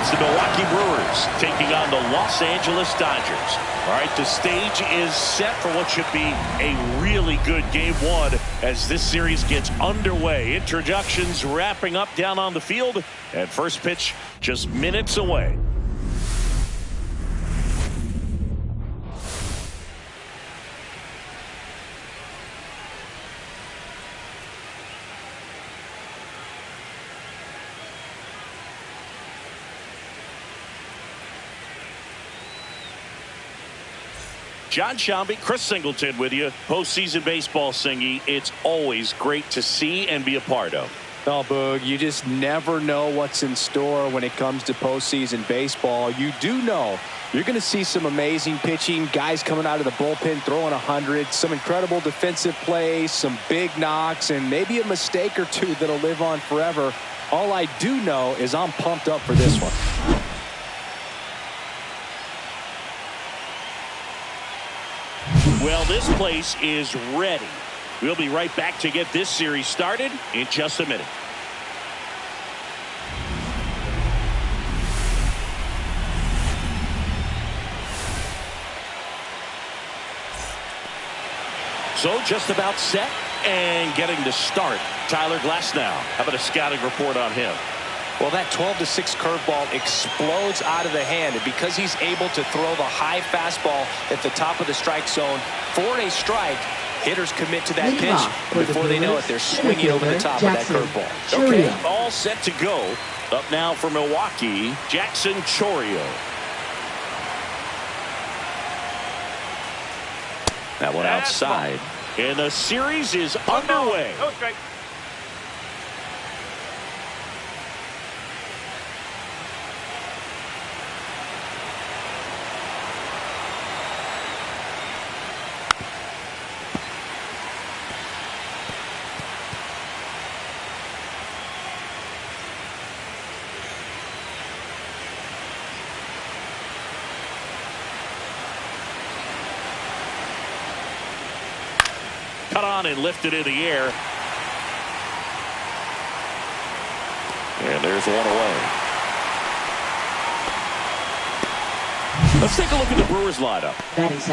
It's the Milwaukee Brewers taking on the Los Angeles Dodgers. All right, the stage is set for what should be a really good game one as this series gets underway. Introductions wrapping up down on the field, and first pitch just minutes away. John Shambi, Chris Singleton with you. Postseason baseball, Singy. It's always great to see and be a part of. Oh, Boog, you just never know what's in store when it comes to postseason baseball. You do know you're going to see some amazing pitching, guys coming out of the bullpen throwing 100, some incredible defensive plays, some big knocks, and maybe a mistake or two that'll live on forever. All I do know is I'm pumped up for this one. Well, this place is ready. We'll be right back to get this series started in just a minute. So just about set and getting to start. Tyler Glasnow. How about a scouting report on him? Well, that 12-6 curveball explodes out of the hand, and because he's able to throw the high fastball at the top of the strike zone for a strike, hitters commit to that pitch, and before they know it, they're swinging over the top of that curveball. Okay, all set to go. Up now for Milwaukee, Jackson Chourio. That one outside. And the series is underway. No strike. Cut on and lifted in the air. And there's one away. Let's take a look at the Brewers lineup.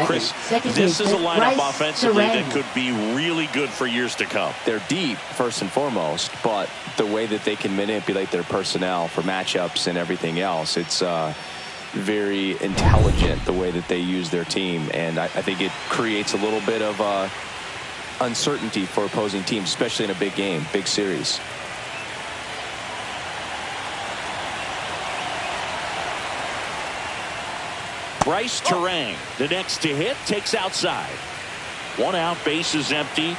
Chris, this is a lineup offensively that could be really good for years to come. They're deep, first and foremost, but the way that they can manipulate their personnel for matchups and everything else, it's very intelligent the way that they use their team. And I think it creates a little bit of uncertainty for opposing teams, especially in a big game, big series. Bryce Terang, the next to hit, takes outside. One out, base is empty.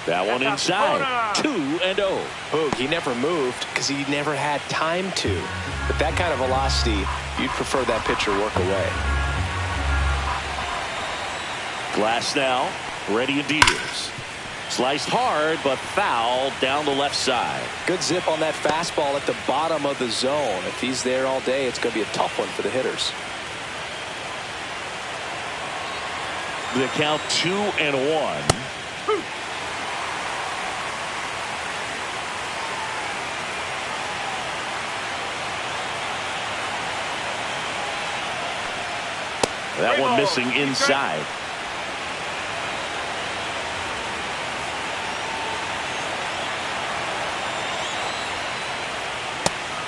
That one inside. 2-0. Boog, he never moved because he never had time to. But that kind of velocity, you'd prefer that pitcher work away. Glasnow, ready and deals. Sliced hard, but fouled down the left side. Good zip on that fastball at the bottom of the zone. If he's there all day, it's going to be a tough one for the hitters. The count 2-1. That one missing inside.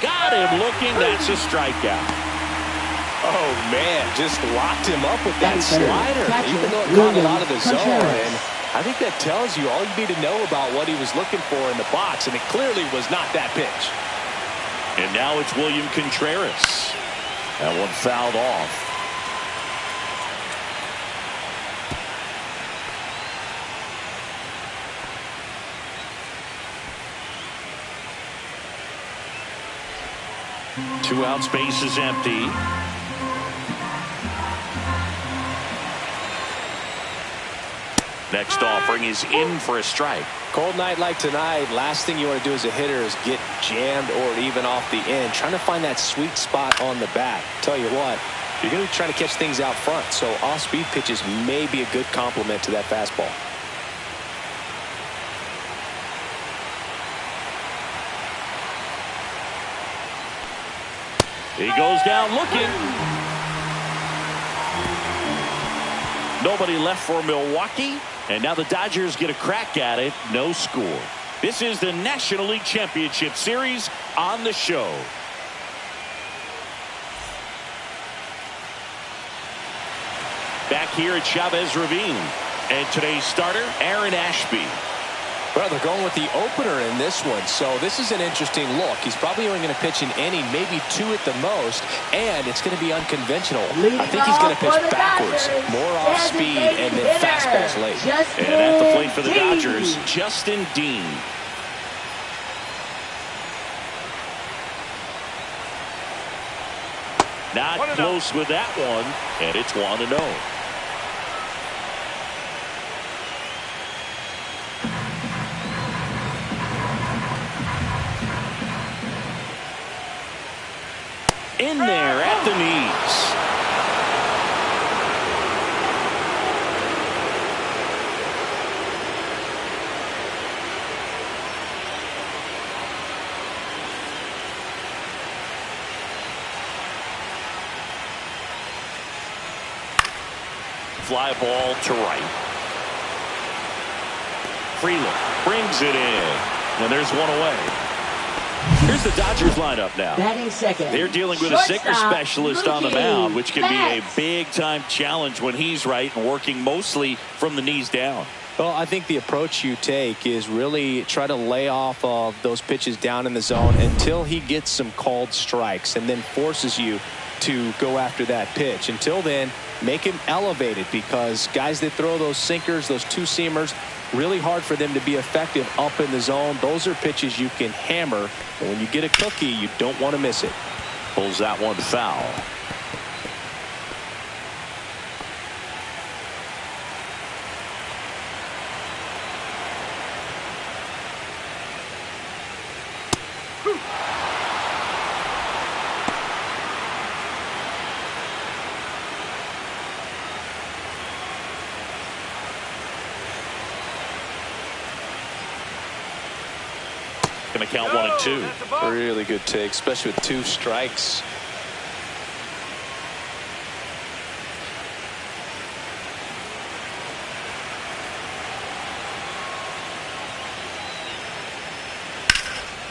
Got him looking. That's a strikeout. Oh, man, just locked him up with that slider, even though it caught it out of the zone. And I think that tells you all you need to know about what he was looking for in the box, and it clearly was not that pitch. And now it's William Contreras. That one fouled off. Two out, space is empty. Next offering is in for a strike. Cold night like tonight, last thing you want to do as a hitter is get jammed or even off the end. Trying to find that sweet spot on the bat. Tell you what, you're going to be trying to catch things out front, so off-speed pitches may be a good complement to that fastball. He goes down looking. Nobody left for Milwaukee. And now the Dodgers get a crack at it. No score. This is the National League Championship Series on the show. Back here at Chavez Ravine. And today's starter, Aaron Ashby. Well, they're going with the opener in this one, so this is an interesting look. He's probably only going to pitch an inning, maybe 2 at the most, and it's going to be unconventional. I think he's going to pitch backwards, more off speed, and then fastballs late. And at the plate for the Dodgers, Justin Dean. Not close with that one, and it's 1-0. In there at the knees. Fly ball to right. Freeland brings it in. And there's one away. Here's the Dodgers lineup now. Batting second. They're dealing with a sinker specialist on the mound, which can be a big-time challenge when he's right and working mostly from the knees down. Well, I think the approach you take is really try to lay off of those pitches down in the zone until he gets some called strikes and then forces you to go after that pitch. Until then, make him elevated, because guys that throw those sinkers, those two-seamers, really hard for them to be effective up in the zone. Those are pitches you can hammer, and when you get a cookie, you don't want to miss it. Pulls that one foul. Going to count 1-2. Really good take, especially with 2 strikes.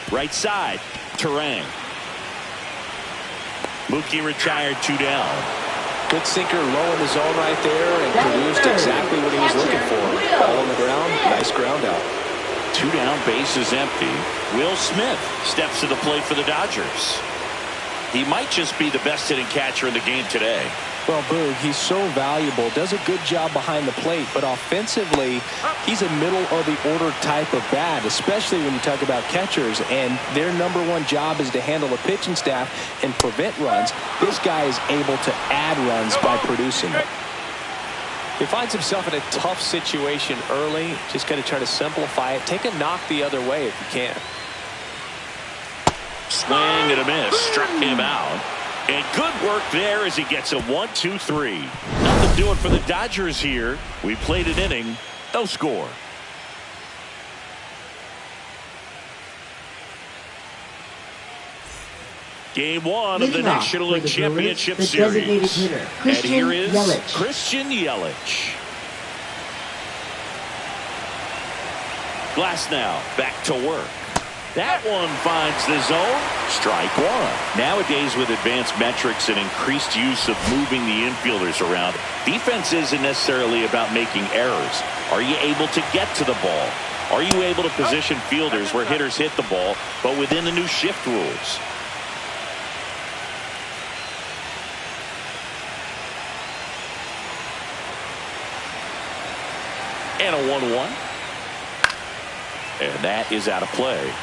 Right side, Terang. Mookie retired, 2 down. Good sinker low in the zone right there, and produced exactly what he was looking for. Ball on the ground, nice ground out. 2 down, base is empty. Will Smith steps to the plate for the Dodgers. He might just be the best hitting catcher in the game today. Well, Boog, he's so valuable, does a good job behind the plate, but offensively, he's a middle-of-the-order type of bat, especially when you talk about catchers, and their #1 job is to handle the pitching staff and prevent runs. This guy is able to add runs by producing them. He finds himself in a tough situation early. Just got to try to simplify it. Take a knock the other way if you can. Swing and a miss. Struck him out. And good work there as he gets a 1-2-3. Nothing doing for the Dodgers here. We played an inning. No score. Game 1 of the National League Championship Series. And here is Christian Yelich. Glass now back to work. That one finds the zone. Strike 1. Nowadays, with advanced metrics and increased use of moving the infielders around, defense isn't necessarily about making errors. Are you able to get to the ball? Are you able to position fielders where hitters hit the ball, but within the new shift rules? And a 1-1. And that is out of play.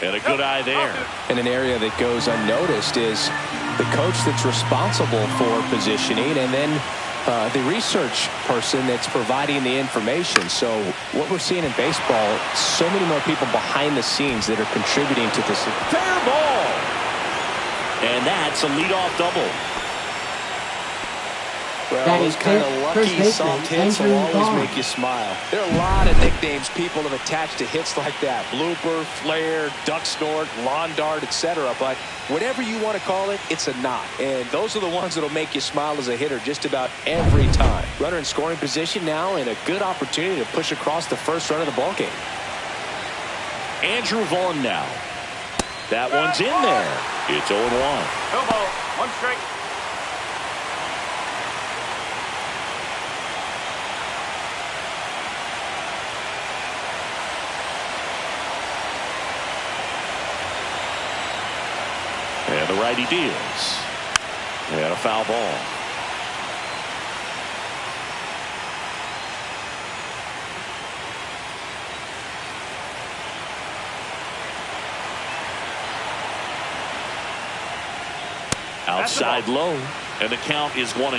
And a good eye there. And an area that goes unnoticed is the coach that's responsible for positioning, and then the research person that's providing the information. So what we're seeing in baseball, so many more people behind the scenes that are contributing to this. Fair ball. And that's a leadoff double. Well, those kind of lucky soft hits will always make you smile. There are a lot of nicknames people have attached to hits like that. Blooper, flare, duck snort, lawn dart, etc. But whatever you want to call it, it's a knock. And those are the ones that will make you smile as a hitter just about every time. Runner in scoring position now, and a good opportunity to push across the first run of the ballgame. Andrew Vaughn now. That one's in there. It's 0-1. No ball. One strike. And the righty deals. And a foul ball. Outside low, and the count is 1-2.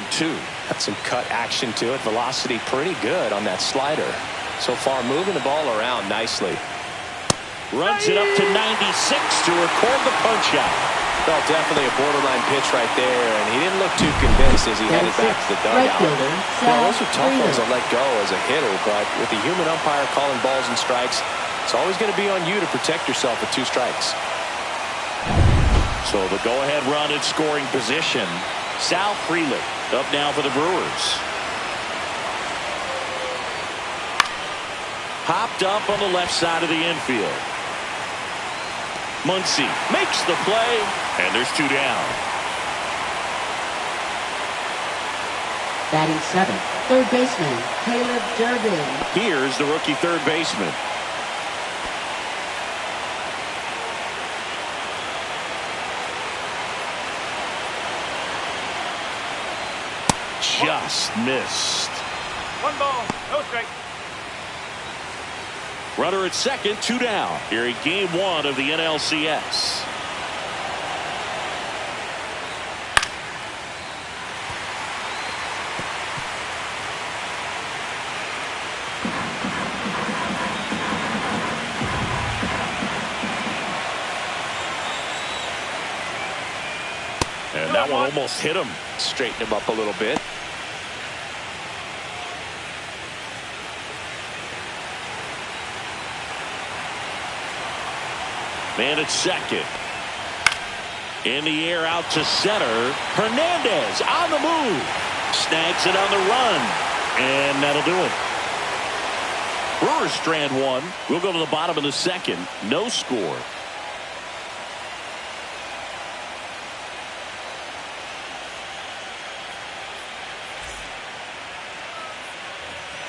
Got some cut action to it. Velocity pretty good on that slider. So far, moving the ball around nicely. Runs it up to 96 to record the punch out. Well, definitely a borderline pitch right there, and he didn't look too convinced as he headed back to the dugout. Those are tough ones to let go as a hitter, but with the human umpire calling balls and strikes, it's always going to be on you to protect yourself with 2 strikes. So the go-ahead run in scoring position. Sal Frelick up now for the Brewers. Hopped up on the left side of the infield. Muncy makes the play, and there's 2 down. Batting 7th, third baseman, Caleb Durbin. Here's the rookie third baseman. Just missed. 1 ball. No strike. Runner at second, 2 down. Here in game 1 of the NLCS. And that one almost hit him. Straighten him up a little bit. Man at second. In the air out to center. Hernandez on the move. Snags it on the run. And that'll do it. Brewers strand 1. We'll go to the bottom of the second. No score.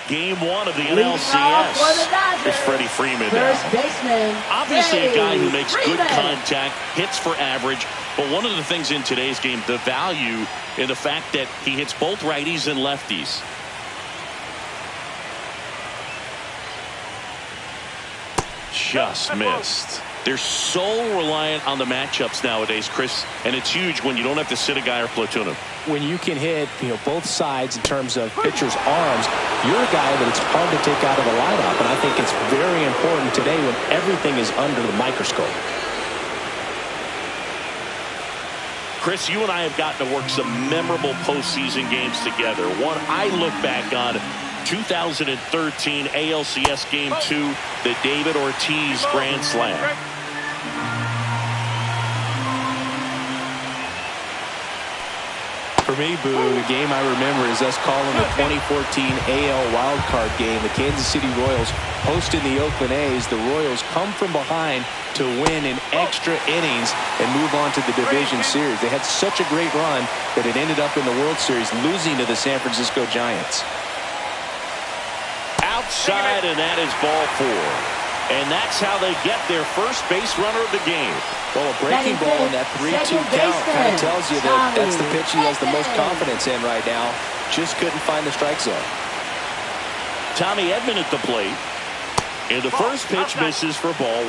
Game 1 of the NLCS. Here's Freddie Freeman now. Obviously a guy who makes good contact, hits for average, but one of the things in today's game, the value in the fact that he hits both righties and lefties. Just missed. They're so reliant on the matchups nowadays, Chris, and it's huge when you don't have to sit a guy or platoon him. When you can hit, both sides in terms of pitchers' arms, you're a guy that it's hard to take out of the lineup, and I think it's very important today when everything is under the microscope. Chris, you and I have gotten to work some memorable postseason games together. One I look back on, 2013 ALCS Game 2, the David Ortiz Grand Slam. For me, Boo, the game I remember is us calling the 2014 AL wildcard game. The Kansas City Royals hosting the Oakland A's. The Royals come from behind to win in extra innings and move on to the division series. They had such a great run that it ended up in the World Series losing to the San Francisco Giants. Outside, and that is ball 4. And that's how they get their first base runner of the game. Well, a breaking ball in that 3-2 count kind of tells you that that's the pitch he has the most confidence in right now. Just couldn't find the strike zone. Tommy Edman at the plate. And the first pitch misses for ball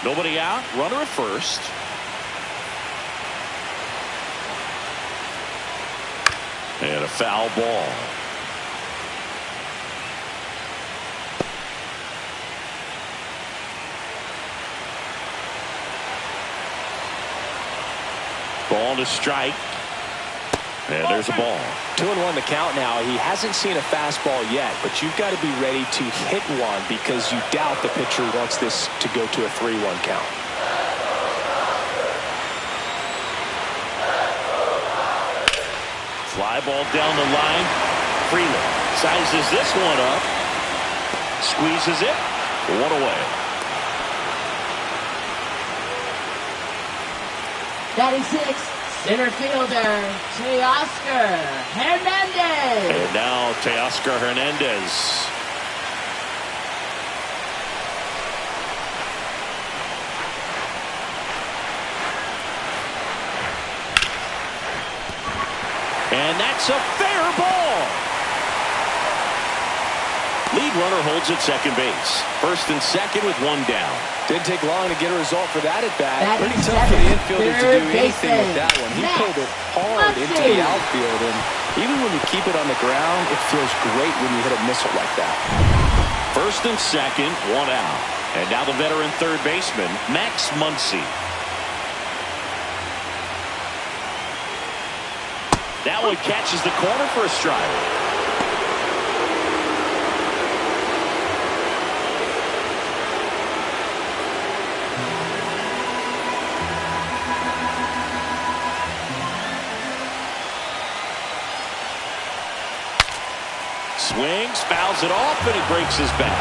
1. Nobody out. Runner at first. And a foul ball. to strike. And there's a ball. 2-1 the count now. He hasn't seen a fastball yet, but you've got to be ready to hit one because you doubt the pitcher wants this to go to a 3-1 count. Fly ball down the line. Freeland sizes this one up. Squeezes it. One away. Batting six, center fielder, Teoscar Hernandez. And now Teoscar Hernandez. And that's a fair ball. Lead runner holds at second base. First and second with one down. Didn't take long to get a result for that at bat. Batting Pretty tough for the infielder to do anything baseman, with that one. He Max pulled it hard into the outfield, and even when you keep it on the ground, it feels great when you hit a missile like that. First and second, one out. And now the veteran third baseman, Max Muncy. That one catches the corner for a strike. Swings, fouls it off, and it breaks his back.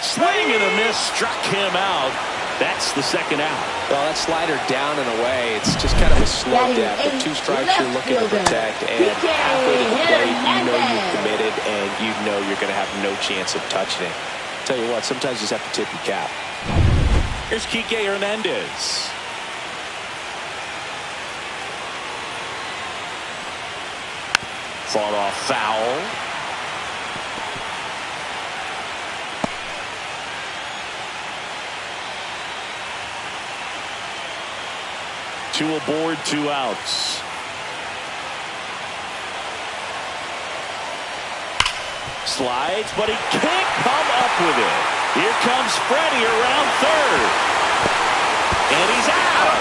Swing and a miss, struck him out. That's the second out. Well, that slider down and away, it's just kind of a slow death. With 2 strikes you're looking to protect, and halfway to the plate, you know you're committed, and you know you're going to have no chance of touching it. Tell you what, sometimes you just have to tip your cap. Here's Kike Hernandez. Fought off foul. Two aboard, 2 outs. Slides, but he can't come up with it. Here comes Freddie around third. And he's out.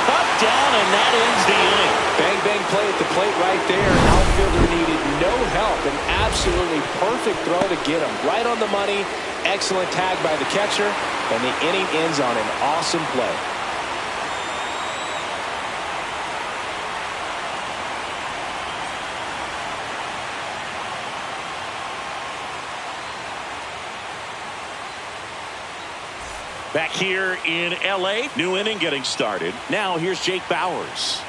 Up, down, and that ends the inning. Bang, bang play at the plate right there. Outfielder needed no help. An absolutely perfect throw to get him. Right on the money. Excellent tag by the catcher. And the inning ends on an awesome play. Back here in L.A., new inning getting started. Now here's Jake Bauers.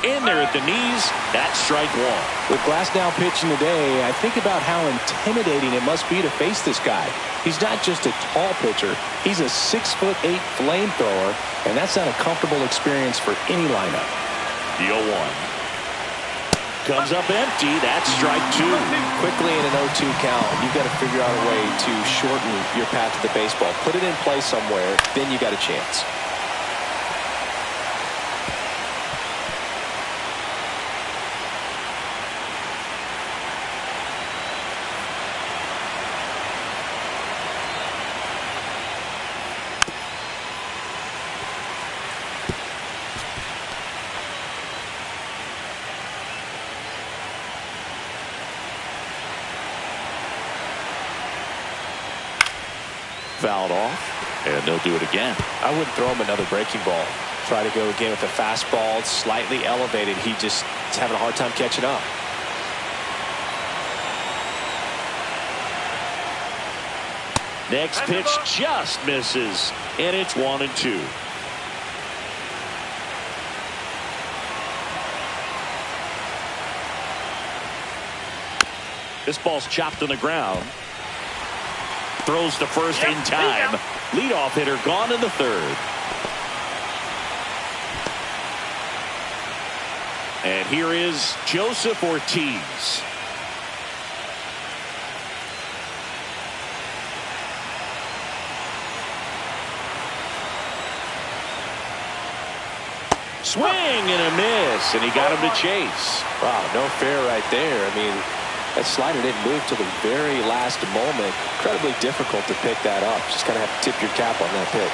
In there at the knees. That's strike one. With Glasnow pitching today, I think about how intimidating it must be to face this guy. He's not just a tall pitcher. He's a 6'8" flamethrower, and that's not a comfortable experience for any lineup. The 0-1. Comes up empty. That's strike 2. Quickly in an 0-2 count, you've got to figure out a way to shorten your path to the baseball. Put it in play somewhere, then you got a chance. Fouled off, and they'll do it again. I wouldn't throw him another breaking ball. Try to go again with a fastball, slightly elevated. He just is having a hard time catching up. Next pitch just misses, and it's 1-2. This ball's chopped on the ground. Throws to first in time. Leadoff hitter gone in the third. And here is Joseph Ortiz. Swing and a miss, and he got him to chase. Wow, no fair right there. I mean, that slider didn't move till the very last moment. Incredibly difficult to pick that up. Just kind of have to tip your cap on that pitch.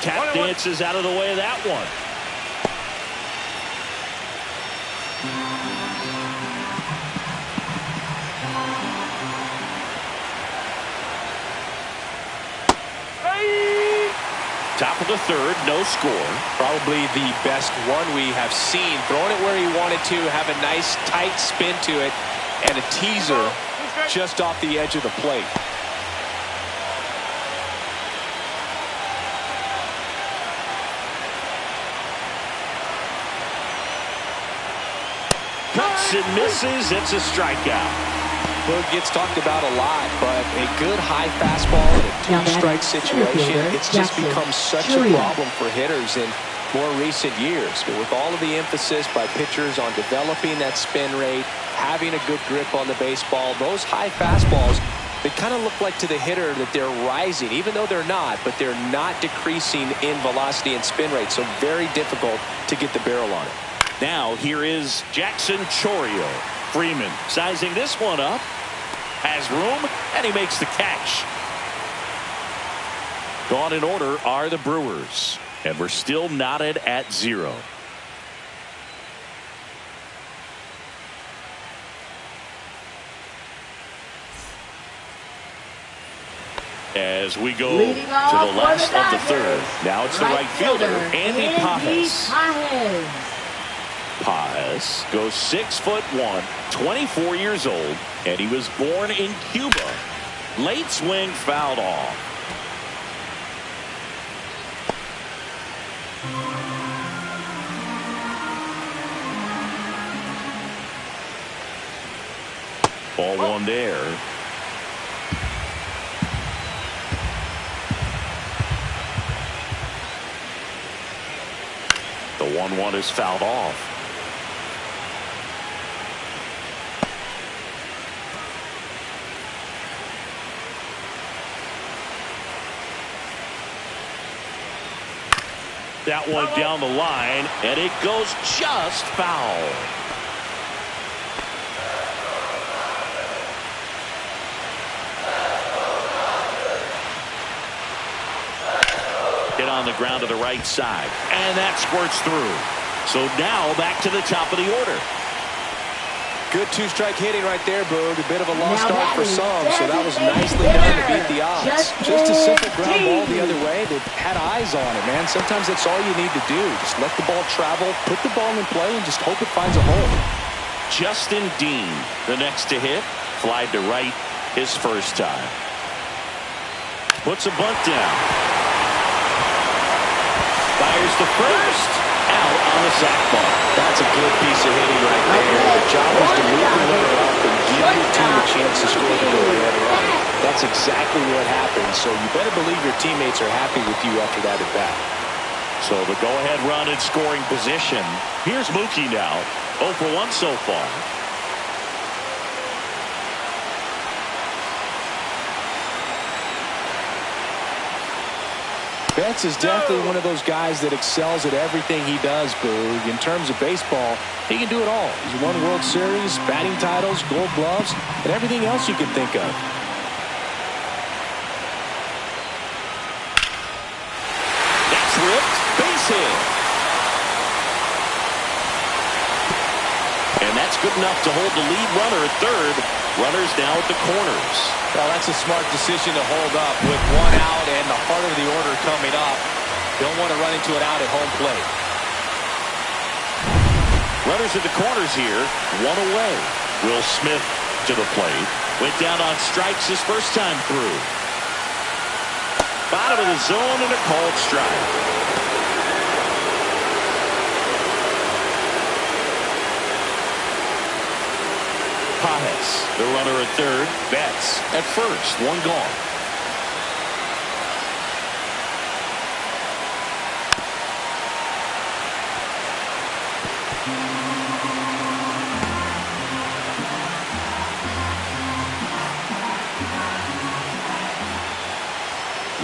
Tap dances out of the way of that one. Top of the third, no score. Probably the best one we have seen. Throwing it where he wanted to, have a nice tight spin to it, and a teaser just off the edge of the plate. Cuts and misses. It's a strikeout. Boog gets talked about a lot, but a good high fastball in a two-strike situation, it's just become such a problem for hitters in more recent years. But with all of the emphasis by pitchers on developing that spin rate, having a good grip on the baseball, those high fastballs, they kind of look like to the hitter that they're rising, even though they're not, but they're not decreasing in velocity and spin rate, so very difficult to get the barrel on it. Now here is Jackson Chourio. Freeman sizing this one up. Has room, and he makes the catch. Gone in order are the Brewers, and we're still knotted at 0. As we go to the last of the third. Now it's the right fielder, Andy Pages. Pages goes 6'1", 24 years old, and he was born in Cuba. Late swing fouled off. Ball one there. The 1-1 is fouled off. That one down the line, and it goes just foul. Hit on the ground to the right side, and that squirts through. So now back to the top of the order. Good two-strike hitting right there, Boog. A bit of a lost start for some, so that was nicely done to beat the odds. Just a simple ground ball the other way. They had eyes on it, man. Sometimes that's all you need to do. Just let the ball travel, put the ball in play, and just hope it finds a hole. Justin Dean, the next to hit, flied to right his first time. Puts a bunt down. Fires to first. Out on the sac bar. That's a good piece of hitting right there. The job was to move the runner up and give your team a chance to score the go-ahead run. That's exactly what happened. So you better believe your teammates are happy with you after that at bat. So the go-ahead run in scoring position. Here's Mookie now. 0 for 1 so far. Betts is definitely one of those guys that excels at everything he does, Boog. In terms of baseball, he can do it all. He's won World Series, batting titles, gold gloves, and everything else you can think of. That's ripped. Base hit. And that's good enough to hold the lead runner at third. Runners now at the corners. Well, that's a smart decision to hold up with one out and the heart of the order coming up. Don't want to run into it out at home plate. Runners at the corners here, one away. Will Smith to the plate. Went down on strikes his first time through. Bottom of the zone and a called strike. Pages, the runner at third. Betts at first. One gone.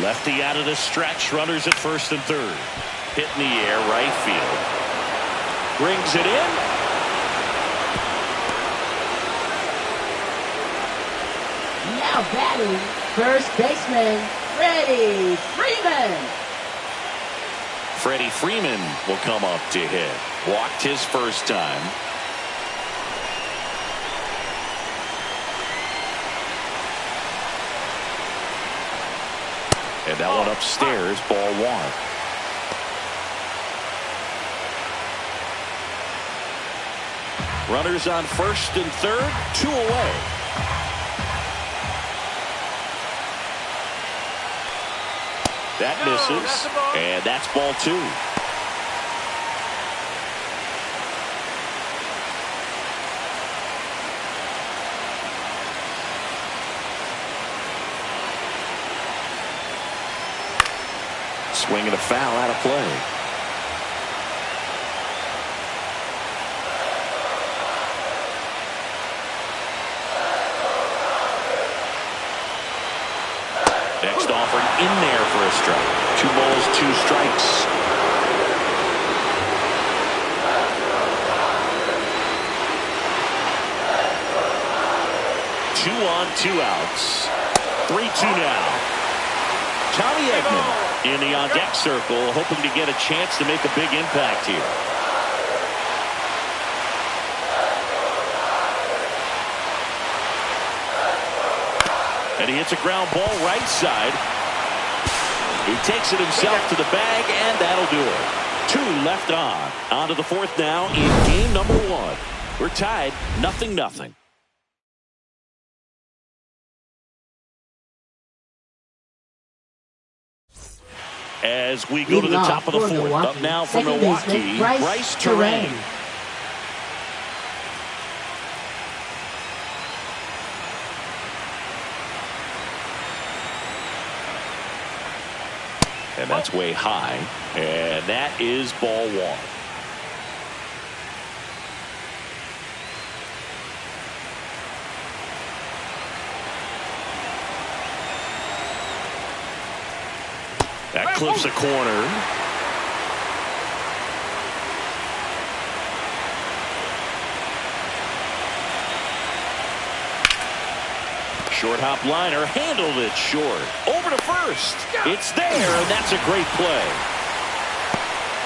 Lefty out of the stretch. Runners at first and third. Hit in the air, right field. Brings it in. Now batting, first baseman, Freddie Freeman. Freddie Freeman will come up to hit. Walked his first time. And that one upstairs, ball one. Runners on first and third, 2 away. That misses, and that's ball 2. Swing and a foul out of play. Next offering in there for a strike. 2 balls, 2 strikes. Two on, 2 outs. 3-2 now. Tommy Edman in the on-deck circle, hoping to get a chance to make a big impact here. And he hits a ground ball right side. He takes it himself to the bag, and that'll do it. 2 left on. On to the 4th now in game number 1. We're tied 0-0. As we go to the top of the 4th. Up now for Milwaukee, Bryce Terang. And that's way high. And that is ball 1. That clips a corner. Short hop liner, handled it short. Over to first. It's there, and that's a great play.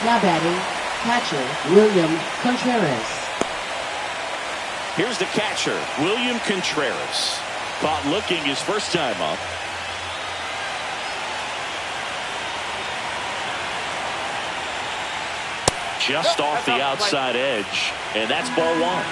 Now batting, catcher, William Contreras. Here's the catcher, William Contreras. Caught looking his first time up. Just off the outside edge, and that's ball 1.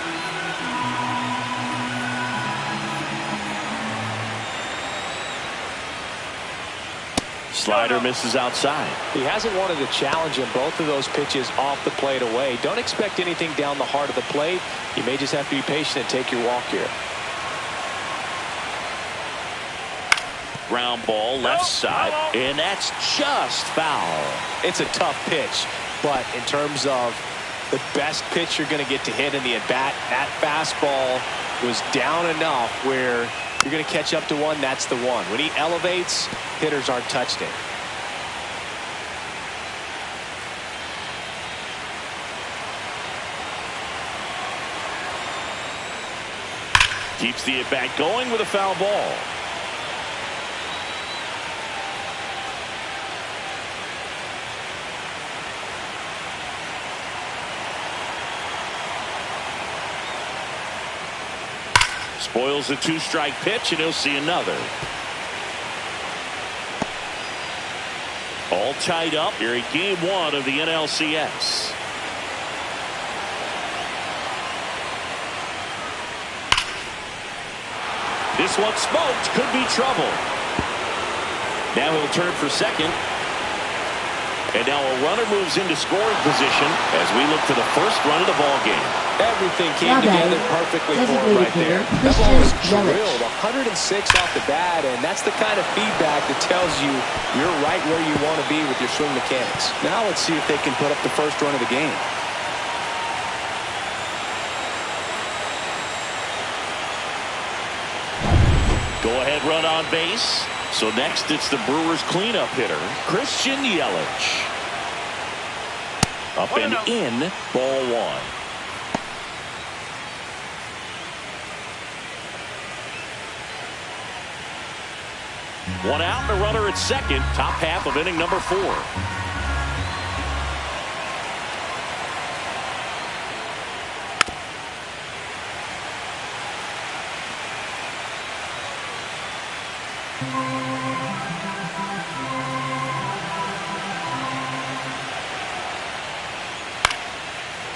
Slider misses outside. He hasn't wanted a challenge in both of those pitches off the plate away. Don't expect anything down the heart of the plate. You may just have to be patient and take your walk here. Ground ball left side, and that's just foul. It's a tough pitch, but in terms of the best pitch you're going to get to hit in the at-bat, that fastball was down enough where you're going to catch up to one. That's the one. When he elevates, hitters aren't touched it. Keeps the at-bat going with a foul ball. Spoils the 2-strike pitch, and he'll see another. All tied up here in game 1 of the NLCS. This one smoked, could be trouble. Now he'll turn for second. And now a runner moves into scoring position as we look to the first run of the ball game. Everything came together perfectly for him right there. That ball was drilled 106 off the bat, and that's the kind of feedback that tells you you're right where you want to be with your swing mechanics. Now let's see if they can put up the first run of the game. Go ahead run on base. So next it's the Brewers cleanup hitter, Christian Yelich. Up and in, ball one. One out and a runner at second, top half of inning number 4.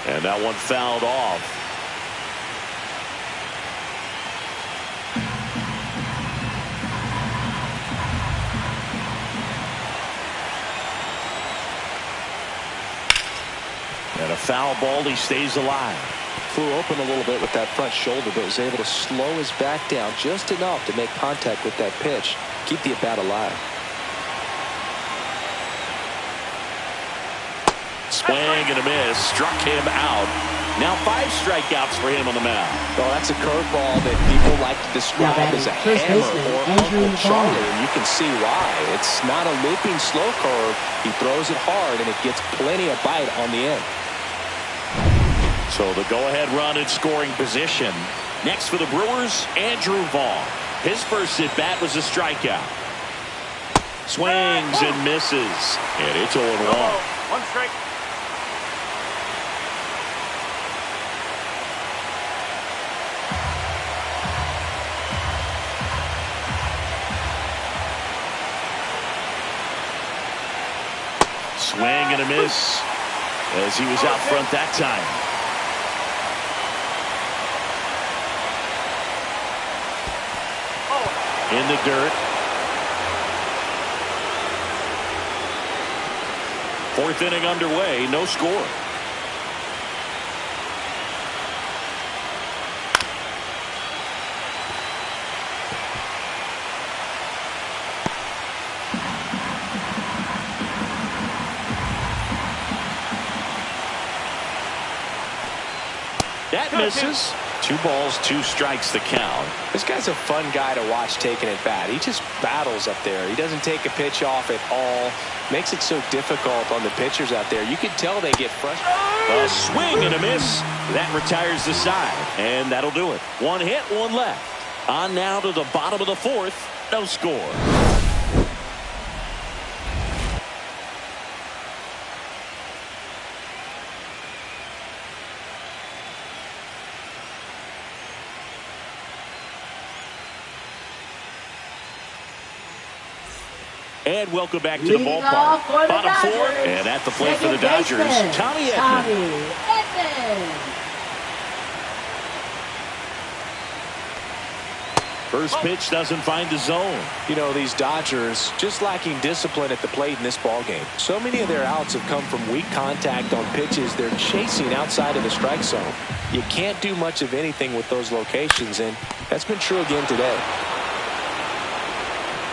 And that one fouled off. And a foul ball, he stays alive. Flew open a little bit with that front shoulder, but was able to slow his back down just enough to make contact with that pitch. Keep the at-bat alive. Swing and a miss. Struck him out. Now 5 strikeouts for him on the mound. Well, that's a curveball that people like to describe as a hammer or Uncle Charlie, and you can see why. It's not a looping slow curve. He throws it hard, and it gets plenty of bite on the end. So the go-ahead run in scoring position. Next for the Brewers, Andrew Vaughn. His first at-bat was a strikeout. Swings and misses. And it's 0-1. 1 strike. Swing and a miss as he was out front that time. In the dirt. 4th inning underway, no score. That misses. 2 balls, 2 strikes the count. This guy's a fun guy to watch taking at bat. He just battles up there. He doesn't take a pitch off at all. Makes it so difficult on the pitchers out there. You can tell they get frustrated. A swing and a miss. That retires the side. And that'll do it. 1 hit, 1 left. On now to the bottom of the 4th. No score. And welcome back to the ballpark. Bottom 4, and at the plate for the Dodgers, Tommy Edman. First pitch doesn't find the zone. You know, these Dodgers just lacking discipline at the plate in this ball game. So many of their outs have come from weak contact on pitches they're chasing outside of the strike zone. You can't do much of anything with those locations, and that's been true again today.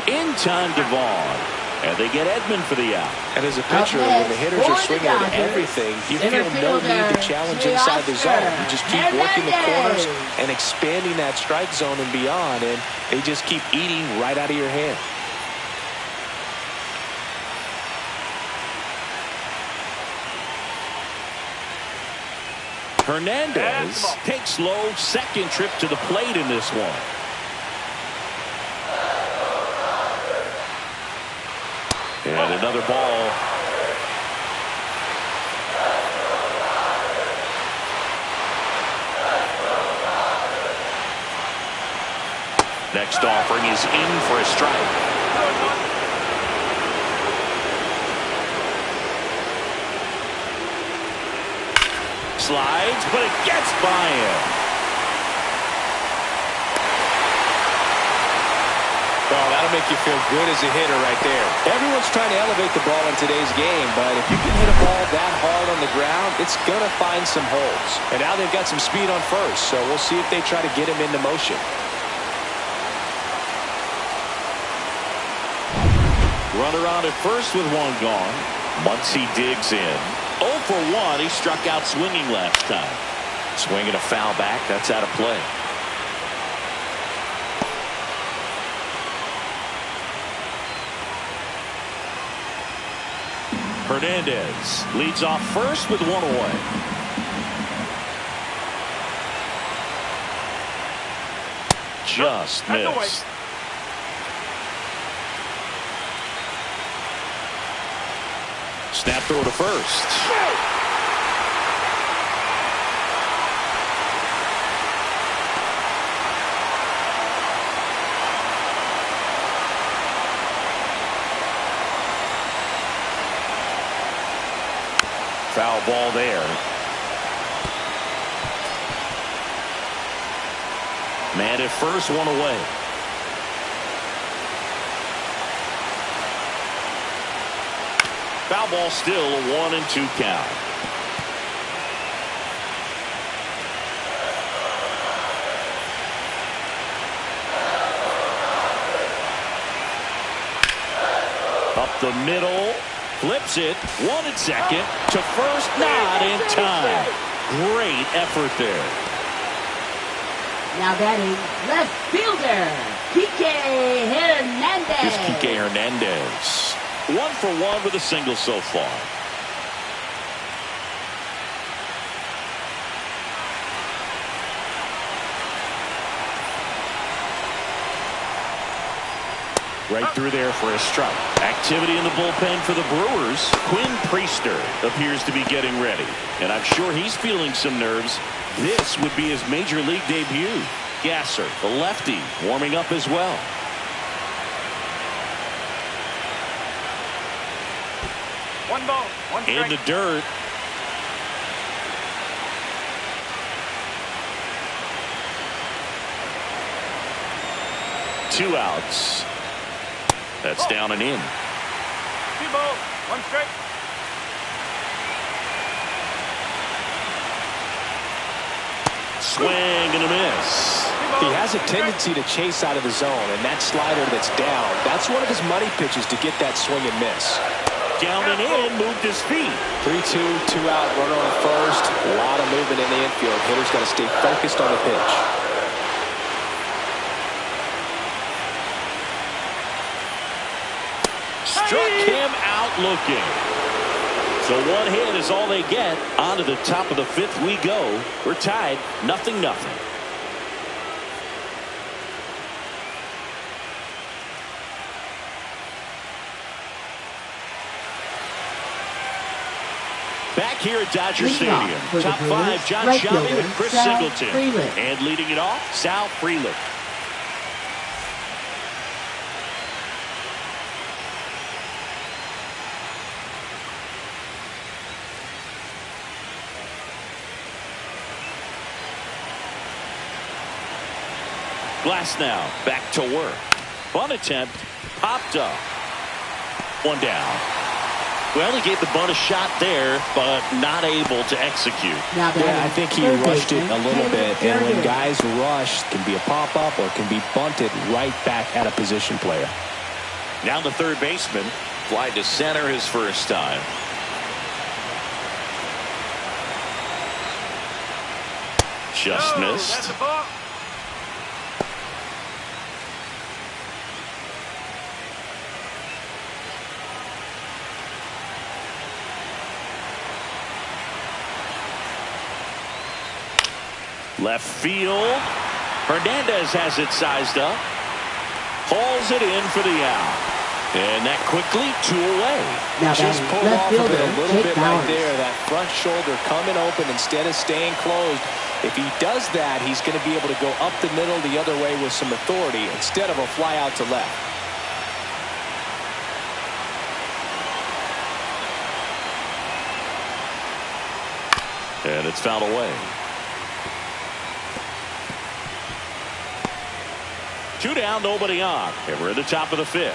In time to Vaughn. And they get Edman for the out. And as a pitcher, when the hitters are swinging at everything, you feel no need to challenge inside the zone. You just keep working the corners and expanding that strike zone and beyond, and they just keep eating right out of your hand. Hernandez takes low, second trip to the plate in this one. And another ball. Next offering is in for a strike. Slides, but it gets by him. Oh, that'll make you feel good as a hitter right there. Everyone's trying to elevate the ball in today's game, but if you can hit a ball that hard on the ground, it's going to find some holes. And now they've got some speed on first, so we'll see if they try to get him into motion. Runner on at first with 1 gone. Muncy digs in. 0 for 1. He struck out swinging last time. Swinging a foul back. That's out of play. Hernandez leads off first with one away. Just missed. Snap throw to first. Foul ball there. Man at first, one away. Foul ball, still a 1-2 count. Up the middle. Flips it. One at second. To first. Not in time. Great effort there. Now batting left fielder, Kike Hernandez. Here's Kike Hernandez. 1 for 1 with a single so far. Right through there for a strike. Activity in the bullpen for the Brewers. Quinn Priester appears to be getting ready. And I'm sure he's feeling some nerves. This would be his major league debut. Gasser, the lefty, warming up as well. One ball, one strike. In the dirt. Two outs. That's down and in. 2 balls, 1 strike. Swing and a miss. He has a tendency to chase out of the zone, and that slider that's down, that's one of his money pitches to get that swing and miss. Down and in, moved his feet. 3-2, 2 out, runner on first. A lot of movement in the infield. Hitter's got to stay focused on the pitch. Struck him out looking. So one hit is all they get. On to the top of the 5th we go. We're tied 0-0. Back here at Dodger Stadium. Top 5, John Shelby with Chris Singleton. And leading it off, Sal Frelick. Glass now, back to work. Bunt attempt, popped up. One down. Well, he gave the bunt a shot there, but not able to execute. Yeah, I think he rushed it a little bit, and when guys rush, it can be a pop-up or it can be bunted right back at a position player. Now the third baseman, fly to center his first time. Just missed. That's a ball. Left field. Hernandez has it sized up. Hauls it in for the out. And that quickly 2 away. Now just pulled off of it a little bit right there. That front shoulder coming open instead of staying closed. If he does that, he's going to be able to go up the middle the other way with some authority instead of a fly out to left. And it's fouled away. 2 down, nobody on. And we're at the top of the 5th.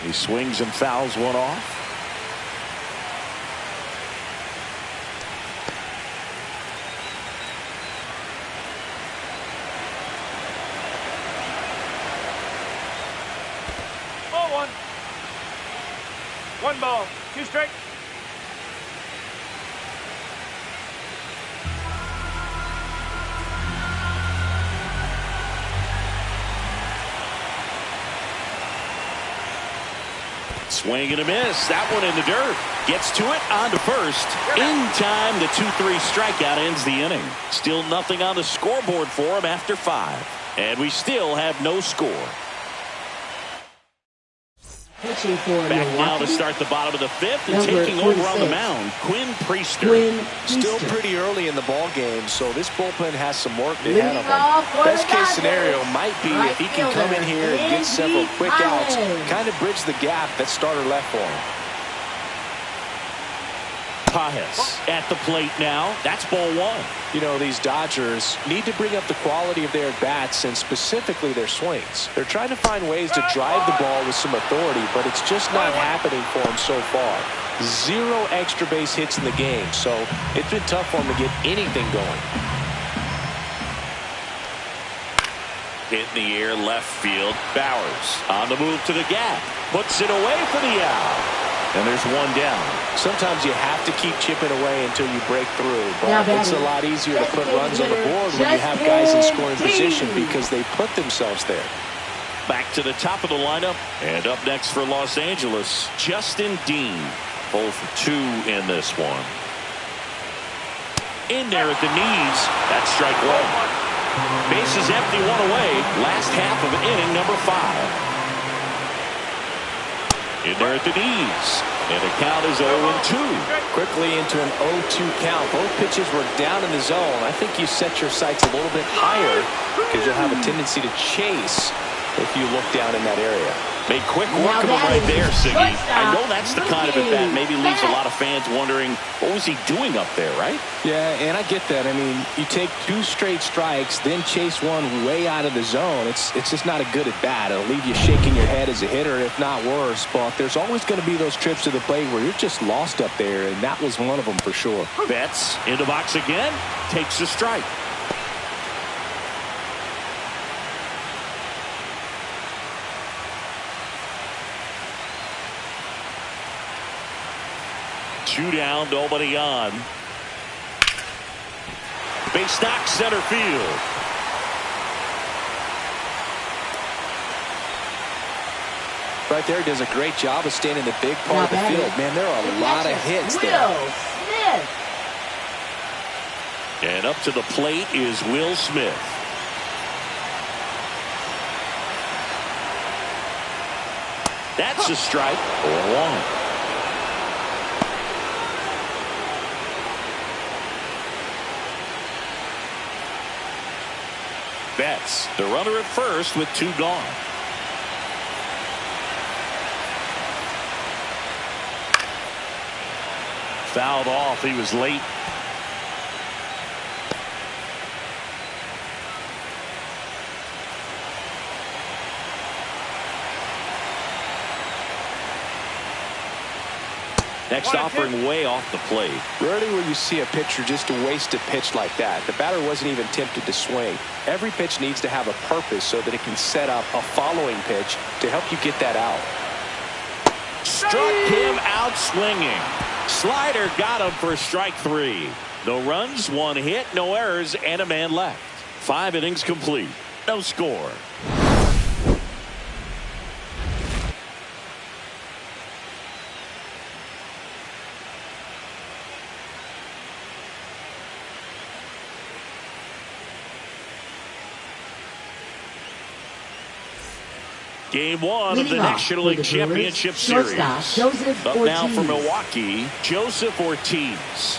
He swings and fouls one off. Ball 1. 1 ball, 2 strike. Swing and a miss. That one in the dirt. Gets to it, on to first. In time, the 2-3 strikeout ends the inning. Still nothing on the scoreboard for him after 5. And we still have no score. Pitching for Back Milwaukee, now to start the bottom of the 5th and number taking over on the 46. mound, Quinn Priester. Still pretty early in the ball game, so this bullpen has some work ahead Leading of him. off for Best the case Dodgers, scenario might be if he can come in here and get several quick outs, Paez. kind of bridge the gap that starter left for him. Paez at the plate now. That's ball 1. You know, these Dodgers need to bring up the quality of their bats and specifically their swings. They're trying to find ways to drive the ball with some authority, but it's just not happening for them so far. 0 extra base hits in the game, so it's been tough for them to get anything going. Hit in the air, left field. Bowers on the move to the gap. Puts it away for the out. And there's one down. Sometimes you have to keep chipping away until you break through, Now but it's a batting, lot easier to put designated runs on the hitter, board when you have guys in scoring Justin position Dean. because they put themselves there. Back to the top of the lineup. And up next for Los Angeles, Justin Dean. 0 for 2 in this one. In there at the knees. That's strike 1. Bases empty, 1 away. Last half of inning number 5. In there at the knees. And the count is 0-2. Quickly into an 0-2 count. Both pitches were down in the zone. I think you set your sights a little bit higher because you'll have a tendency to chase if you look down in that area. Made quick work of him right there, Siggy. I know that's the kind of at-bat maybe leaves a lot of fans wondering, what was he doing up there, right? Yeah, and I get that. I mean, you take 2 straight strikes, then chase one way out of the zone. It's just not a good at-bat. It'll leave you shaking your head as a hitter, if not worse. But there's always going to be those trips to the plate where you're just lost up there, and that was one of them for sure. Betts in the box again, takes a strike. Two down, nobody on. Base knock, center field. Right there, he does a great job of staying in the big part of the field. Man, there are a lot of hits there. Will Smith. And up to the plate is Will Smith. That's a strike. 0-1. Betts, the runner at first with 2 gone. Fouled off. He was late. Next offering way off the plate. Rarely will you see a pitcher just waste a pitch like that. The batter wasn't even tempted to swing. Every pitch needs to have a purpose so that it can set up a following pitch to help you get that out. Struck him out swinging. Slider got him for strike 3. No runs, 1 hit, no errors, and a man left. 5 innings complete. No score. Game 1 of the National League Championship Series. Up now for Milwaukee, Joseph Ortiz.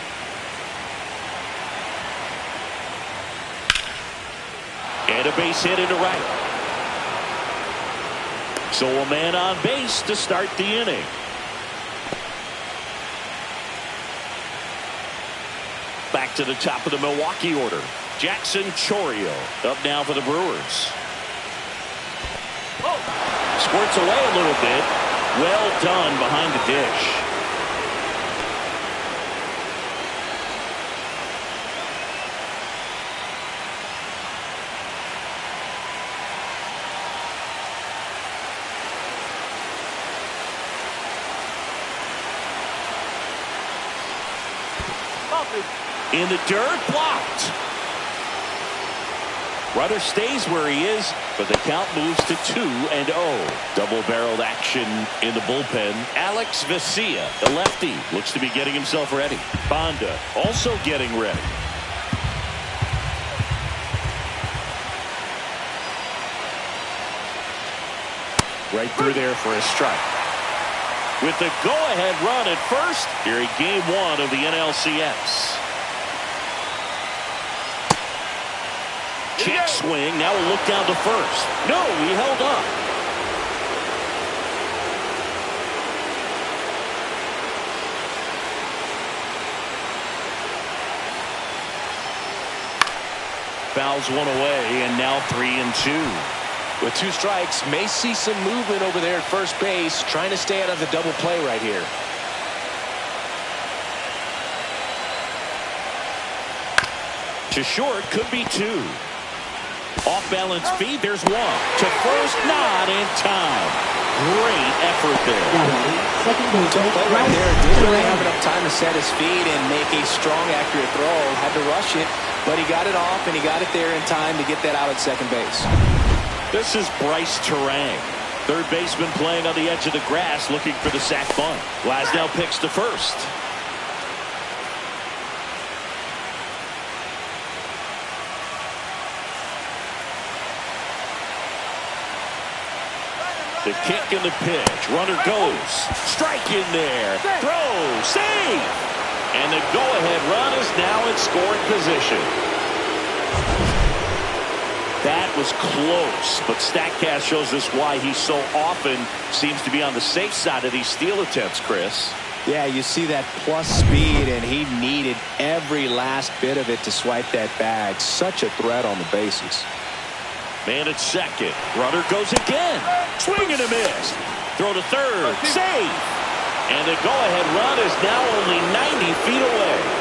And a base hit into right. So a man on base to start the inning. Back to the top of the Milwaukee order. Jackson Chourio up now for the Brewers. Squirts away a little bit. Well done behind the dish. In the dirt, blocked. Runner stays where he is, but the count moves to 2-0. Double-barreled action in the bullpen. Alex Vesia, the lefty, looks to be getting himself ready. Bonda also getting ready. Right through there for a strike. With the go-ahead run at first, here in game 1 of the NLCS. Check swing. Now we'll look down to first. No, he held up. Fouls one away, and now 3-2. With 2 strikes, may see some movement over there at first base, trying to stay out of the double play right here. To short, could be 2. Off-balance feed, there's 1. To first, not in time. Great effort there. Tough play right there. Didn't really have enough time to set his feet and make a strong, accurate throw. Had to rush it, but he got it off, and he got it there in time to get that out at second base. This is Bryce Terang, third baseman playing on the edge of the grass, looking for the sac bunt. Glasnow picks to first. The kick and the pitch. Runner goes. Strike in there. Throw. Save. And the go-ahead run is now in scoring position. That was close, but StatCast shows us why he so often seems to be on the safe side of these steal attempts, Chris. Yeah, you see that plus speed, and he needed every last bit of it to swipe that bag. Such a threat on the bases. Man at second. Runner goes again. Swing and a miss. Throw to third. Save. And the go-ahead run is now only 90 feet away.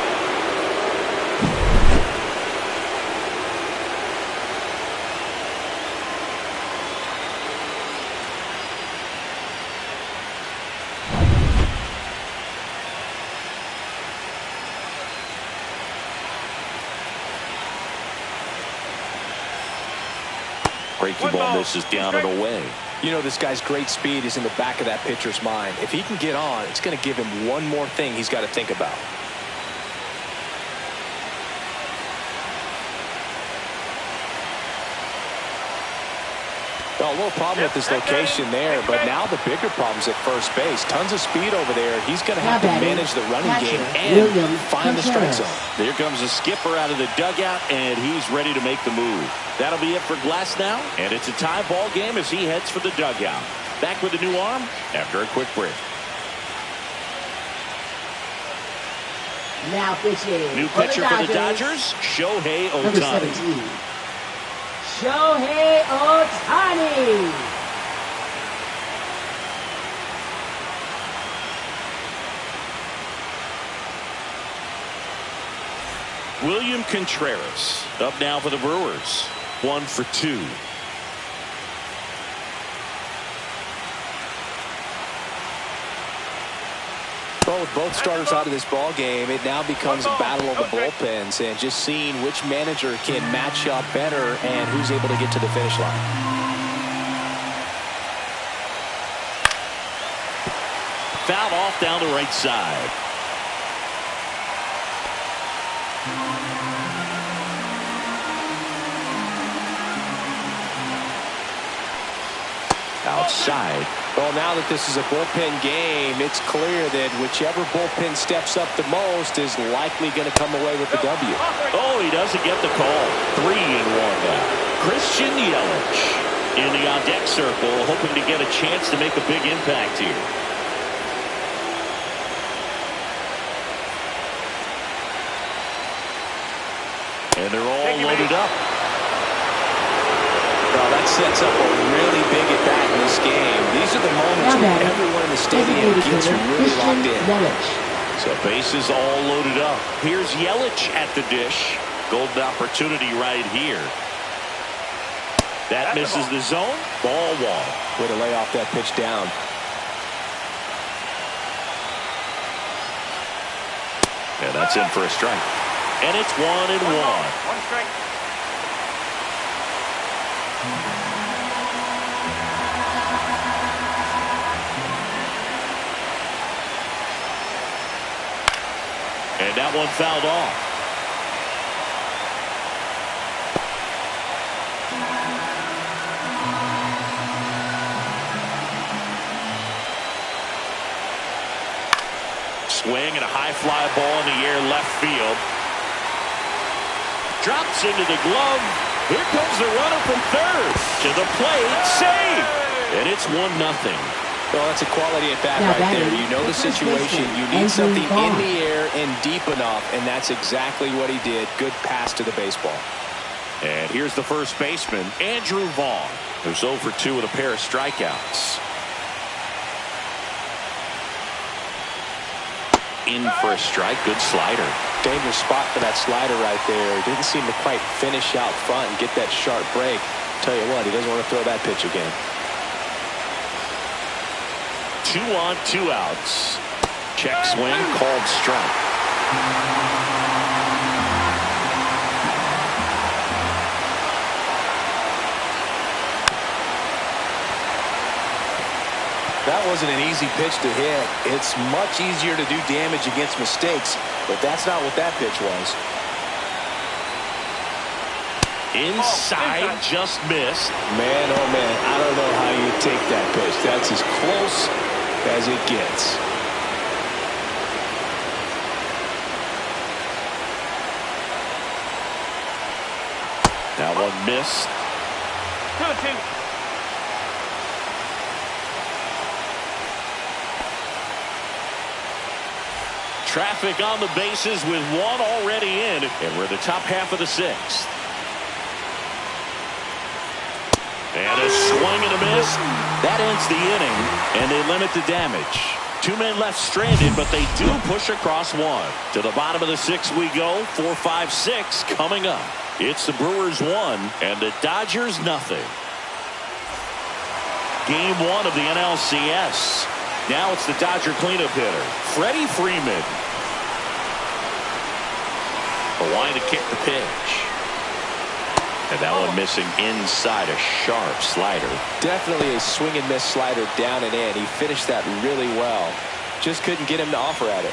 Breaking ball misses down and away. You know, this guy's great speed is in the back of that pitcher's mind. If he can get on, it's going to give him one more thing he's got to think about. Well, a little problem with this location there, but now the bigger problem's at first base. Tons of speed over there. He's going to have to manage the running game and find the strike zone. There comes a skipper out of the dugout, and he's ready to make the move. That'll be it for Glasnow, and it's a tie ball game as he heads for the dugout. Back with a new arm after a quick break. Now pitching. New pitcher for the Dodgers, Shohei Number Ohtani. 17. Shohei Ohtani. William Contreras up now for the Brewers. 1 for 2. Well, with both starters out of this ball game, it now becomes a battle of the bullpens and just seeing which manager can match up better and who's able to get to the finish line. Fouled off down the right side. Outside. Well, now that this is a bullpen game, it's clear that whichever bullpen steps up the most is likely going to come away with the W. Oh, he doesn't get the call. 3-1 now. Christian Yelich in the on-deck circle, hoping to get a chance to make a big impact here. And they're all loaded up. Well, that sets up a really big at-bat in this game. These are the moments when everyone in the stadium gets really locked in. So bases all loaded up. Here's Yelich at the dish. Golden opportunity right here. That misses the zone. Ball one. Way to lay off that pitch down. Yeah, that's in for a strike. And it's 1-1. One strike. And that one fouled off. Swing and a high fly ball in the air left field. Drops into the glove. Here comes the runner from third. To the plate. Save. And it's 1-0. Well, that's a quality at bat right there. You know the situation. You need something in the air and deep enough, and that's exactly what he did. Good pass to the baseball. And here's the first baseman, Andrew Vaughn, who's 0 for 2 with a pair of strikeouts. In for a strike. Good slider. Dangerous spot for that slider right there. Didn't seem to quite finish out front and get that sharp break. Tell you what, he doesn't want to throw that pitch again. 2 on, 2 outs. Check swing, called strike. That wasn't an easy pitch to hit. It's much easier to do damage against mistakes, but that's not what that pitch was. Inside, just missed. Man, oh man, I don't know how you take that pitch. That's as close as it gets. That one missed. 2-2. Traffic on the bases with one already in, and we're in the top half of the 6th. And a swing and a miss. That ends the inning, and they limit the damage. 2 men left stranded, but they do push across one. To the bottom of the 6th we go. 4, 5, 6 coming up. It's the Brewers 1 and the Dodgers nothing. Game 1 of the NLCS. Now it's the Dodger cleanup hitter, Freddie Freeman. Hawaiian to kick the pitch. And that one missing inside, a sharp slider. Definitely a swing and miss slider down and in. He finished that really well. Just couldn't get him to offer at it.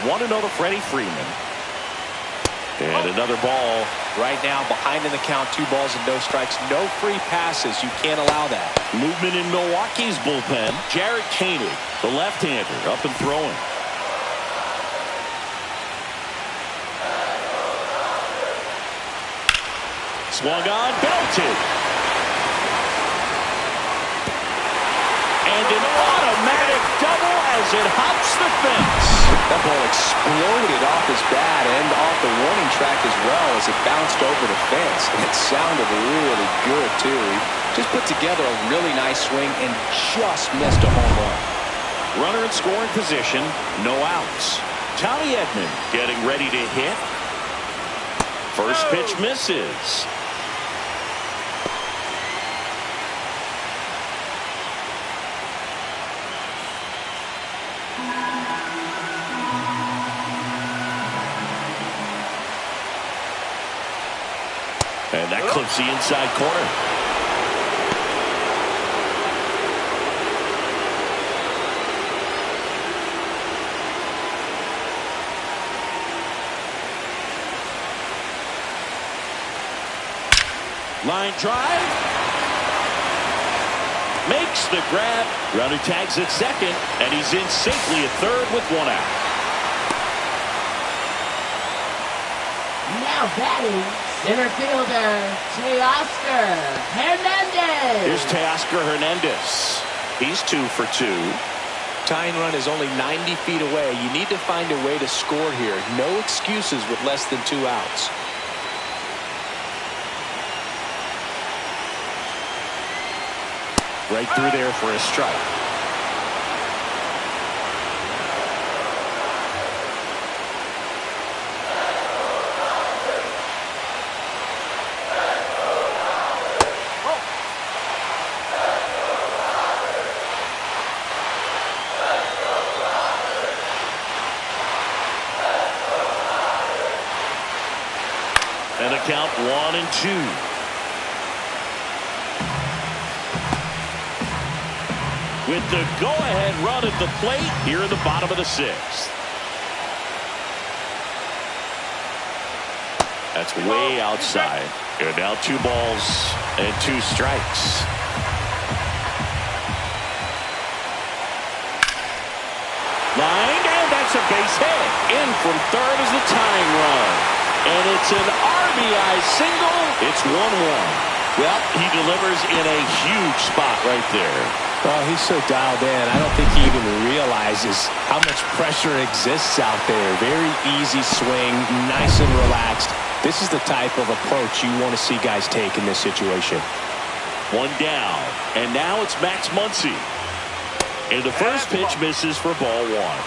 1-0 to Freddie Freeman. And another ball. Right now, behind in the count, 2 balls and no strikes. No free passes. You can't allow that. Movement in Milwaukee's bullpen. Jarrett Koenig, the left-hander, up and throwing. Swung on, belted. And an automatic double as it hops the fence. That ball exploded off his bat and off the warning track as well as it bounced over the fence. And it sounded really good, too. He just put together a really nice swing and just missed a home run. Runner in scoring position, no outs. Tommy Edman getting ready to hit. First pitch misses. And that clips the inside corner. Line drive. Makes the grab. Runner tags at second, and he's in safely at third with 1 out. Now batting, center fielder, Teoscar Hernandez. Here's Teoscar Hernandez. He's 2 for 2. Tying run is only 90 feet away. You need to find a way to score here. No excuses with less than 2 outs. Right through there for a strike. And a count 1-2. With the go-ahead run at the plate here in the bottom of the 6th. That's way outside. And now 2 balls and 2 strikes. Line, and that's a base hit. In from third is the tying run. And it's an RBI single. It's 1-1. Well, he delivers in a huge spot right there. Oh, he's so dialed in. I don't think he even realizes how much pressure exists out there. Very easy swing, nice and relaxed. This is the type of approach you want to see guys take in this situation. 1 down, and now it's Max Muncy. And the first pitch misses for ball 1.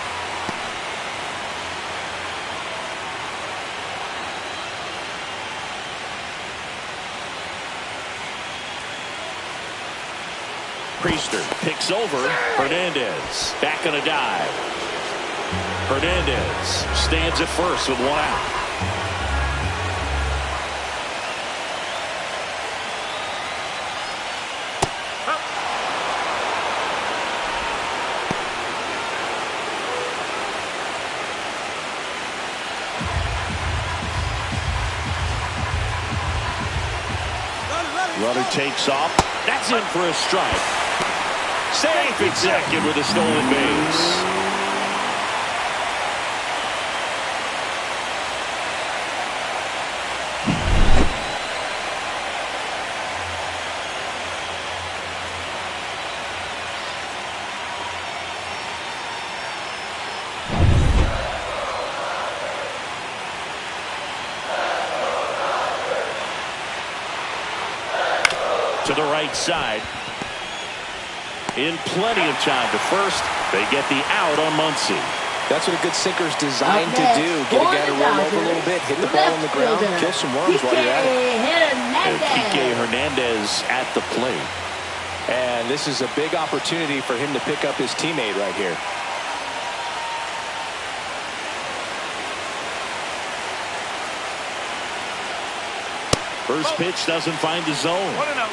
Priester picks over Hernandez. Back on a dive. Hernandez stands at first with 1 out. Runner takes off. That's in for a strike. Safe at second with a stolen base. To the right side. In plenty of time to first. They get the out on Muncy. That's what a good sinker's designed to do. Get a guy to roll over a little bit, hit the ball on the ground, kill some worms while you're at it. And Kike Hernandez at the plate. And this is a big opportunity for him to pick up his teammate right here. First pitch doesn't find the zone. 1-0.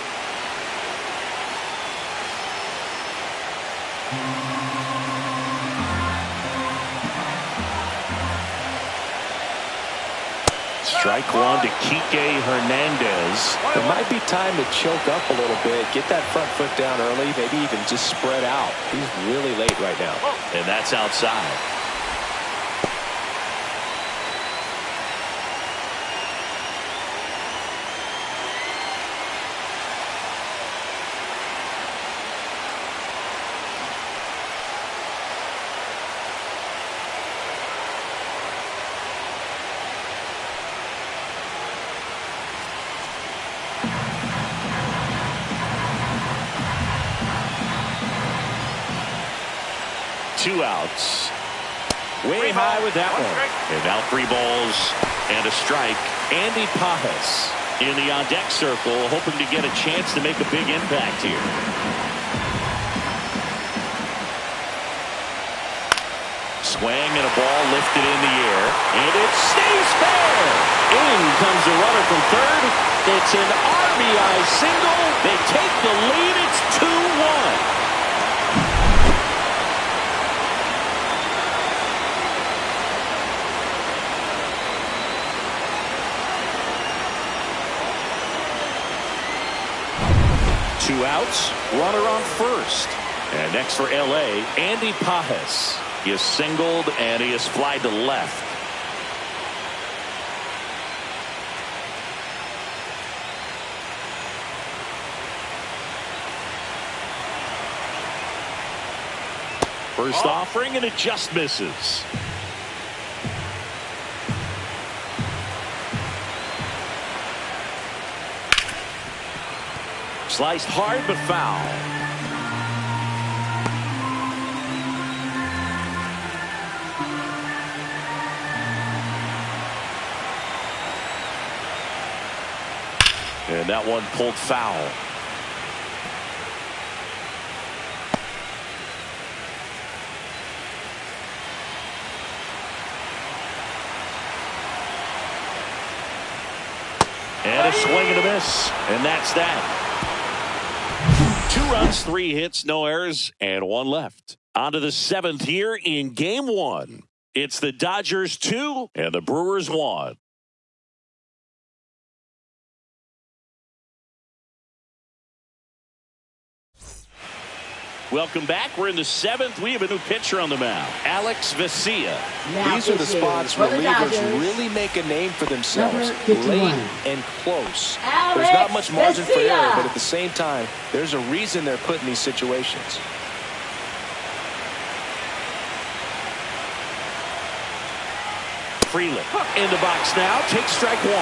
Strike 1 to Kike Hernandez. It might be time to choke up a little bit, get that front foot down early, maybe even just spread out. He's really late right now. And that's outside. Two outs. Way high with that one. And now 3 balls and a strike. Andy Pajas in the on-deck circle, hoping to get a chance to make a big impact here. Swing and a ball lifted in the air. And it stays fair. In comes the runner from third. It's an RBI single. They take the lead. It's 2-1. Two outs, runner on first. And next for LA, Andy Pajas. He is singled and he is flied to left. First offering and it just misses. Sliced hard but foul. And that one pulled foul. And a swing and a miss. And that's that. 2 runs, 3 hits, no errors, and 1 left. On to the 7th here in Game 1. It's the Dodgers 2 and the Brewers 1. Welcome back. We're in the 7th. We have a new pitcher on the mound, Alex Vesia. These are the spots relievers really make a name for themselves, late and close. There's not much margin for error, but at the same time, there's a reason they're put in these situations. Freeland in the box now. Takes strike 1.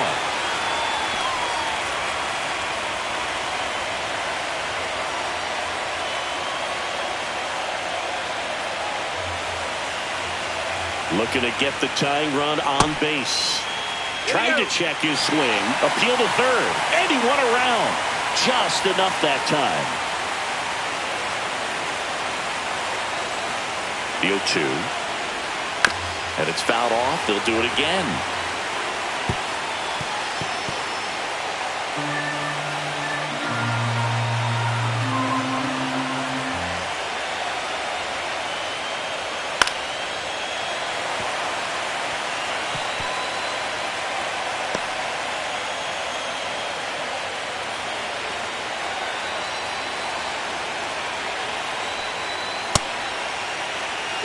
Looking to get the tying run on base. Trying to check his swing. Appeal to third. And he won around. Just enough that time. The 0-2. And it's fouled off. They'll do it again.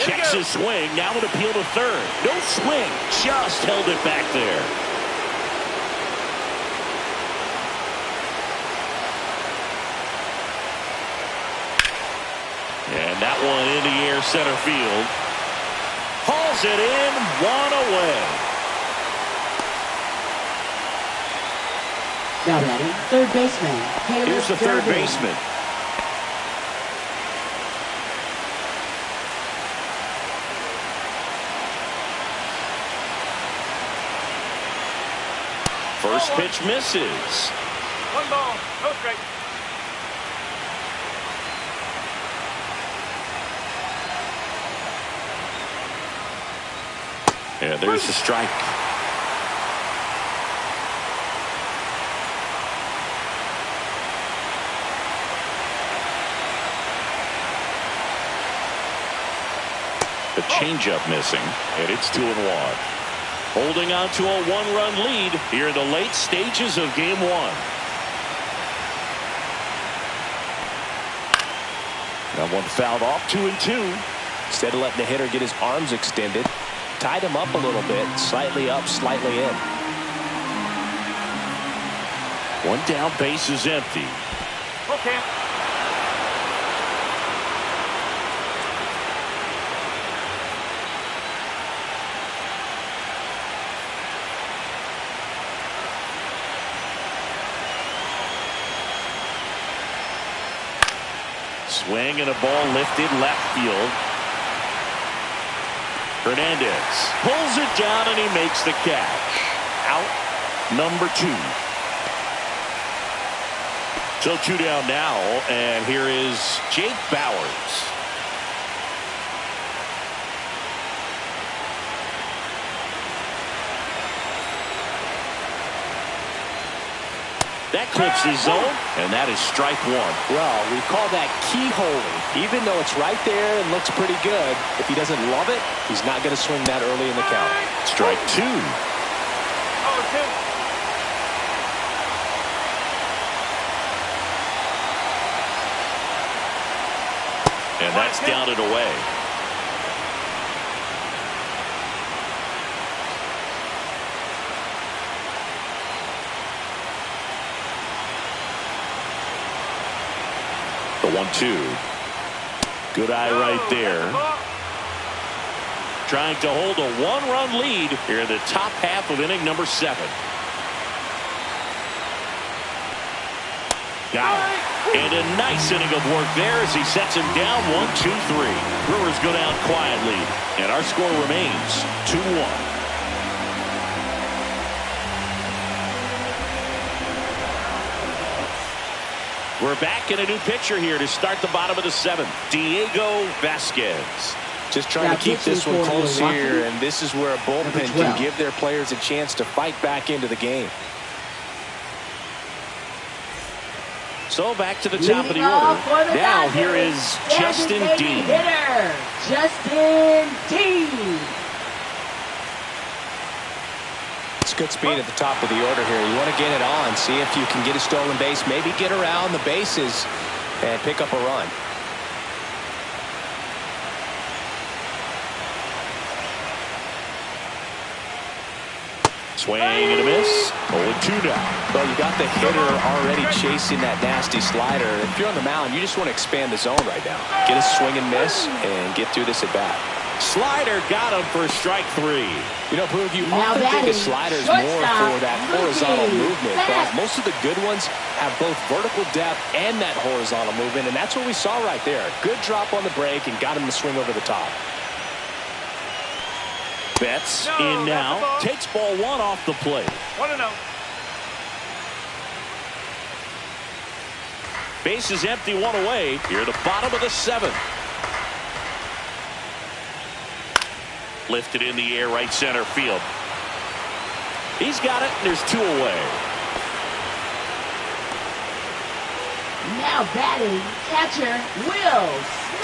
Checks his swing. Now an appeal to third. No swing. Just held it back there. And that one in the air center field. Hauls it in. 1 away. Now batting, third baseman. Here's the third baseman. First pitch misses. 1 ball, no strike. And there's the strike. The changeup missing, and it's 2-1. Holding on to a 1-run lead here in the late stages of Game 1. That one fouled off. 2-2. Instead of letting the hitter get his arms extended, tied him up a little bit, slightly up, slightly in. 1 down, base is empty. Okay. Swing and a ball lifted left field. Hernandez pulls it down and he makes the catch. Out number 2. So 2 down now, and here is Jake Bauers. That clips his zone, and that is strike 1. Well, we call that keyholing. Even though it's right there and looks pretty good, if he doesn't love it, he's not going to swing that early in the count. Strike 2. Oh, 2. And that's down and away. The 1-2. Good eye right there. Trying to hold a 1-run lead here in the top half of inning number 7. Got it. And a nice inning of work there as he sets him down 1-2-3. Brewers go down quietly, and our score remains 2-1. We're back in a new pitcher here to start the bottom of the 7th. Diego Vasquez. Just trying to keep this one close here, and this is where a bullpen can give their players a chance to fight back into the game. So back to the top of the order. Now here is Justin Dean. Hitter, Justin Dean. It's good speed at the top of the order here. You want to get it on, see if you can get a stolen base, maybe get around the bases and pick up a run. Swing and a miss. 0-2 now. Well, you got the hitter already chasing that nasty slider. If you're on the mound, you just want to expand the zone right now. Get a swing and miss and get through this at bat. Slider got him for strike 3. You know, Boog, you Now often think of batting, sliders more shortstop, for that horizontal looking movement, back. but most of the good ones have both vertical depth and that horizontal movement, and that's what we saw right there. Good drop on the break and got him to swing over the top. Betts No, in that's now. the ball. Takes ball 1 off the plate. 1-0. Base is empty, 1 away. Here at the bottom of the 7th. Lifted in the air, right center field. He's got it, and there's 2 away. Now batting, catcher, Will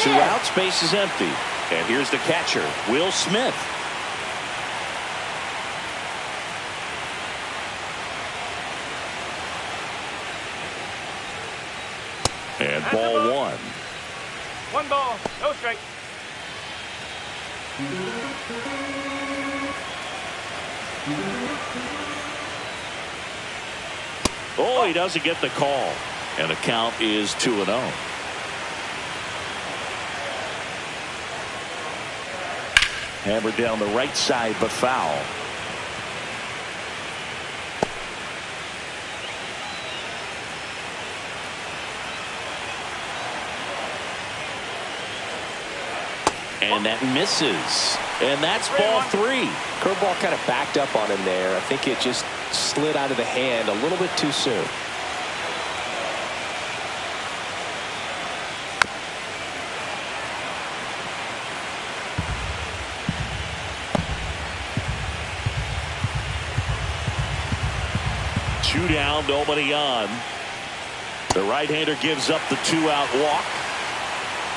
Smith. 2 outs, base is empty. And here's the catcher, Will Smith. And ball 1. 1 ball, no strike. Oh, he doesn't get the call. And the count is 2-0. Hammered down the right side, but foul. And that misses. And that's ball 3. Curveball kind of backed up on him there. I think it just slid out of the hand a little bit too soon. Two down, nobody on. The right-hander gives up the 2-out walk.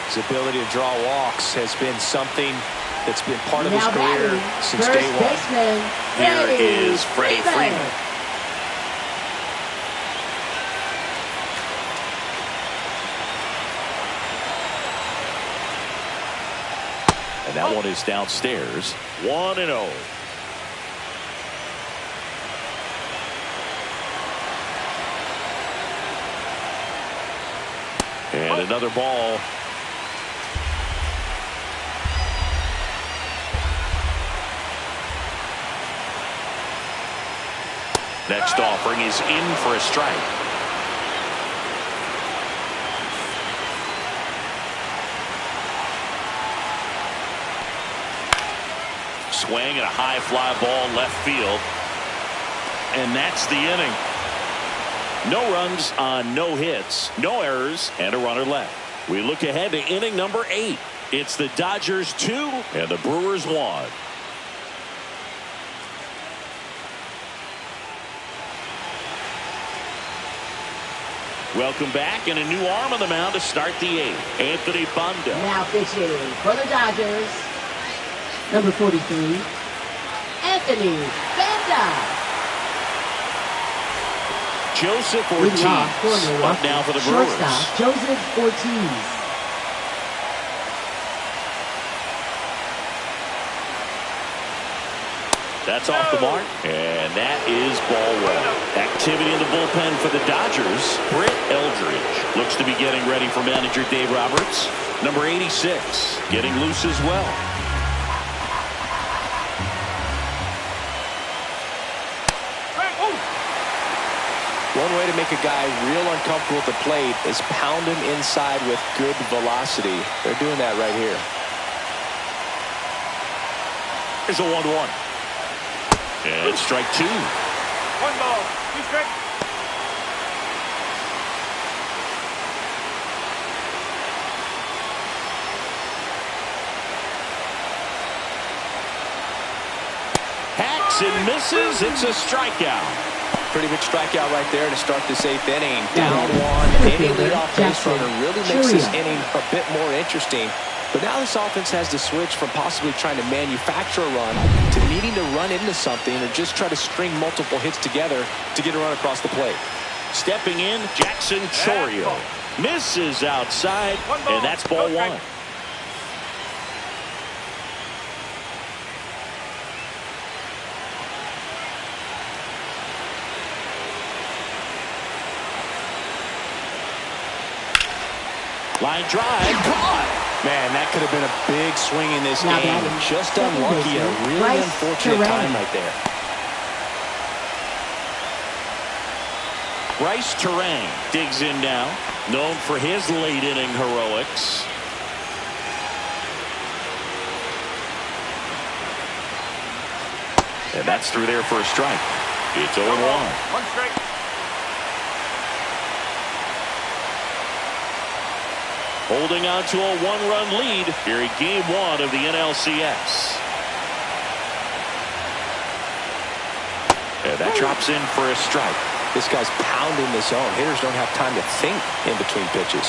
His ability to draw walks has been something that's been part of his Now career batting, since first day one. baseman, Here is Freddie Freeman. And that one is downstairs. 1-0. And another ball. Next offering is in for a strike. Swing and a high fly ball left field. And that's the inning. No runs on no hits, no errors, and a runner left. We look ahead to inning number 8. It's the Dodgers 2 and the Brewers 1. Welcome back, and a new arm on the mound to start the 8th. Anthony Banda. Now pitching for the Dodgers, number 43, Anthony Banda. Joseph Leading off for Ortiz up Milwaukee, now for the Brewers. shortstop, Joseph Ortiz. That's off the mark, and that is ball 1. Activity in the bullpen for the Dodgers. Britt Eldridge looks to be getting ready for manager Dave Roberts. Number 86 getting loose as well. One way to make a guy real uncomfortable at the plate is pound him inside with good velocity. They're doing that right here. Here's a 1-1. And strike 2. 1 ball, 2 strikes. Hacks and misses. It's a strikeout. Pretty big strikeout right there to start this 8th inning. Down one. Any leadoff base runner really makes this inning a bit more interesting. But now this offense has to switch from possibly trying to manufacture a run to needing to run into something or just try to string multiple hits together to get a run across the plate. Stepping in, Jackson Chourio. Misses outside, and that's ball one. Line drive, caught. Man, that could have been a big swing in this game. Just unlucky, a really unfortunate time right there. Bryce Terang digs in now, known for his late inning heroics. And that's through there for a strike. It's 0-1. One strike. Holding on to a one-run lead here in Game 1 of the NLCS. And that drops in for a strike. This guy's pounding the zone. Hitters don't have time to think in between pitches.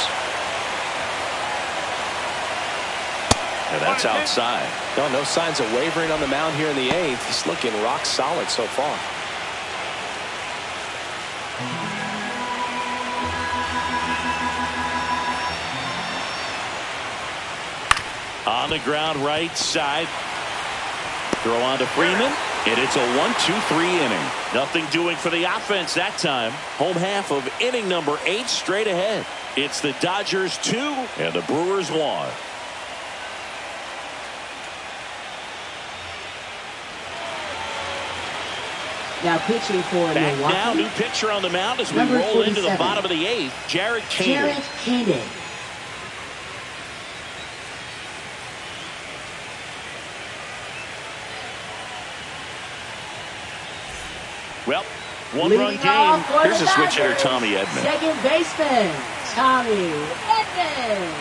And that's outside. No signs of wavering on the mound here in the 8th. He's looking rock solid so far. On the ground right side. Throw on to Freeman. And it's a 1-2-3 inning. Nothing doing for the offense that time. Home half of inning number 8 straight ahead. It's the Dodgers 2 and the Brewers 1. Now pitching for Back Milwaukee. now, new pitcher on the mound as we Number roll into the 47. bottom of the 8th. Jared Kane. Jared Kane. Well, one-run game. Here's a switch hitter, Tommy Edman. Second baseman, Tommy Edman.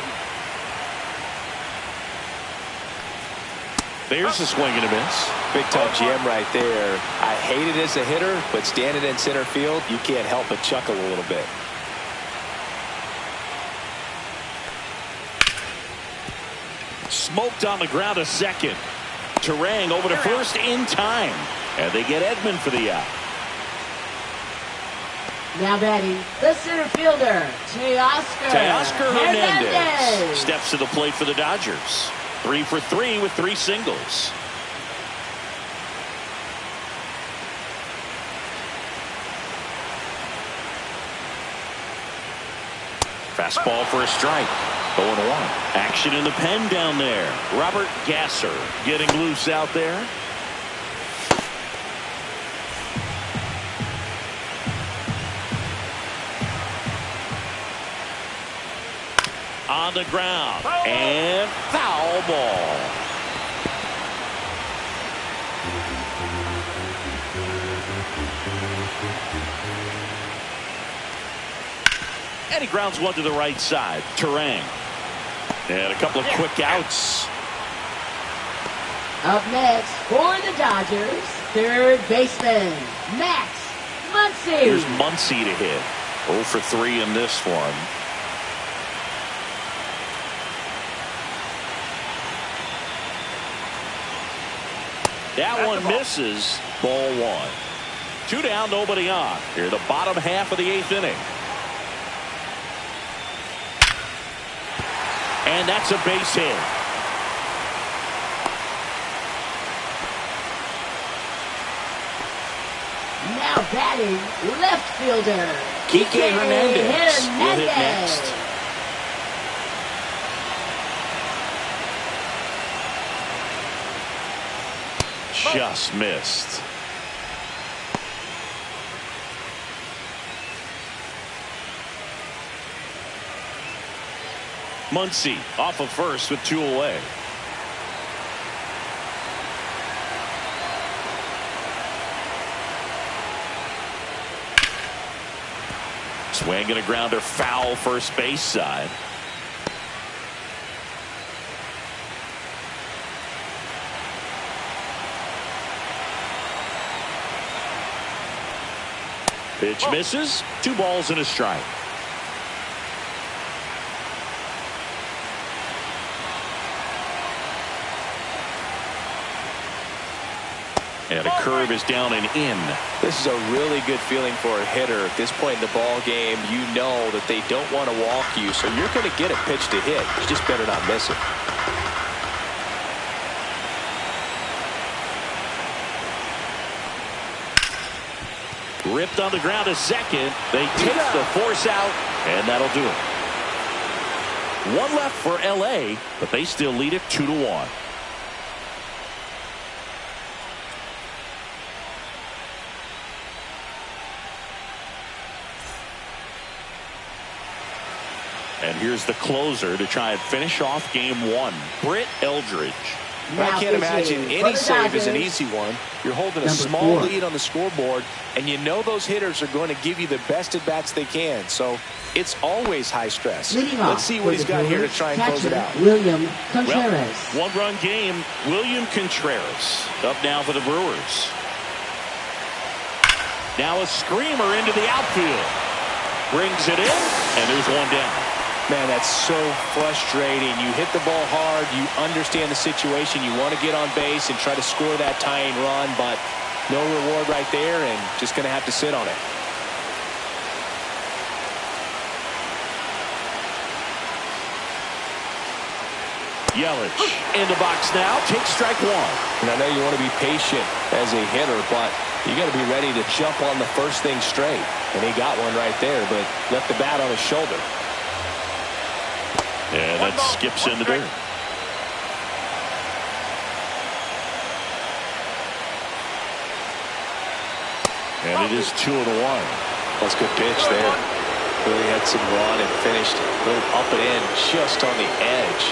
There's a swing and a miss. Big time jam right there. I hate it as a hitter, but standing in center field, you can't help but chuckle a little bit. Smoked on the ground a second. Terang over to first in time. And they get Edman for the out. Now batting, the center fielder, Teoscar Hernandez steps to the plate for the Dodgers. 3 for 3 with 3 singles. Fastball for a strike. 0-1. Action in the pen down there. Robert Gasser getting loose out there. On the ground. And foul ball. And he grounds one to the right side. Terang. And a couple of quick outs. Up next for the Dodgers, third baseman, Max Muncy. Here's Muncy to hit. 0 for 3 in this one. That one misses. Ball 1. 2 down, nobody on. Here, the bottom half of the 8th inning. And that's a base hit. Now batting, left fielder, Kike Hernandez will hit next. Just missed. Muncy off of first with 2 away. Swing and a grounder foul first base side. Pitch misses. 2 balls and a strike. And a curve is down and in. This is a really good feeling for a hitter. At this point in the ball game, you know that they don't want to walk you, so you're going to get a pitch to hit. You just better not miss it. Ripped on the ground to second. They take the force out, and that'll do it. 1 left for LA, but they still lead it 2-1. And here's the closer to try and finish off game 1, Britt Eldridge. I can't imagine any save is an easy one. You're holding a small lead on the scoreboard, and you know those hitters are going to give you the best at-bats they can. So it's always high stress. Let's see what he's got here to try and close it out. William Contreras. Well, 1-run game. William Contreras up now for the Brewers. Now a screamer into the outfield. Brings it in, and there's 1 down. Man, that's so frustrating. You hit the ball hard. You understand the situation. You want to get on base and try to score that tying run, but no reward right there, and just going to have to sit on it. Yelich in the box now. Takes strike 1. And I know you want to be patient as a hitter, but you got to be ready to jump on the first thing straight. And he got one right there, but left the bat on his shoulder. And that skips in the dirt. And it is 2-1. That's a good pitch there. Really had some run and finished a little up and in just on the edge.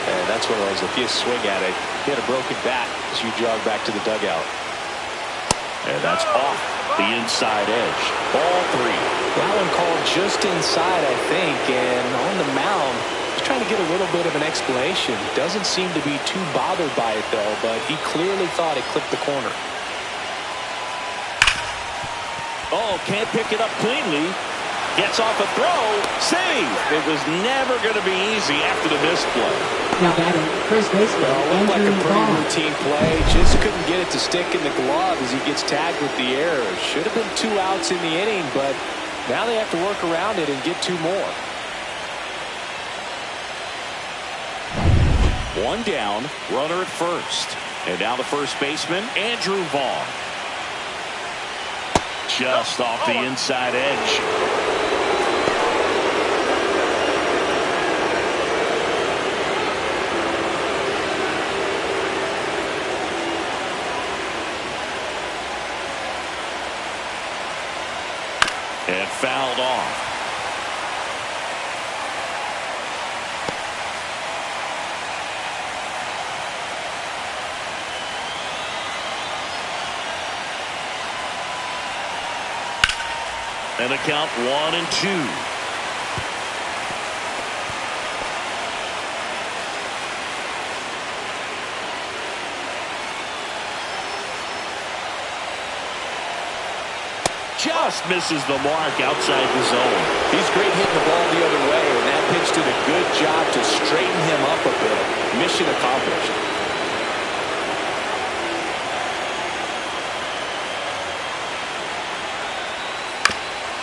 And that's one of those, if you swing at it, you had a broken bat as you jog back to the dugout. And that's off the inside edge. Ball 3. That one called just inside, I think. And on the mound, he's trying to get a little bit of an explanation. Doesn't seem to be too bothered by it, though, but he clearly thought it clipped the corner. Oh, can't pick it up cleanly. Gets off a throw. Save. It was never going to be easy after the missed play. Now batting first baseman. Well, looked like a pretty routine play. Just couldn't get it to stick in the glove as he gets tagged with the error. Should have been 2 outs in the inning, but now they have to work around it and get 2 more. 1 down, runner at first. And now the first baseman, Andrew Vaughn. Just off the inside edge. And fouled off. And the count 1-2. Just misses the mark outside the zone. He's great hitting the ball the other way, and that pitch did a good job to straighten him up a bit. Mission accomplished.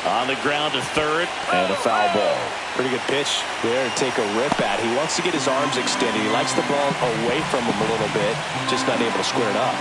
On the ground to third, and a foul ball. Pretty good pitch there to take a rip at. He wants to get his arms extended. He likes the ball away from him a little bit, just not able to square it up.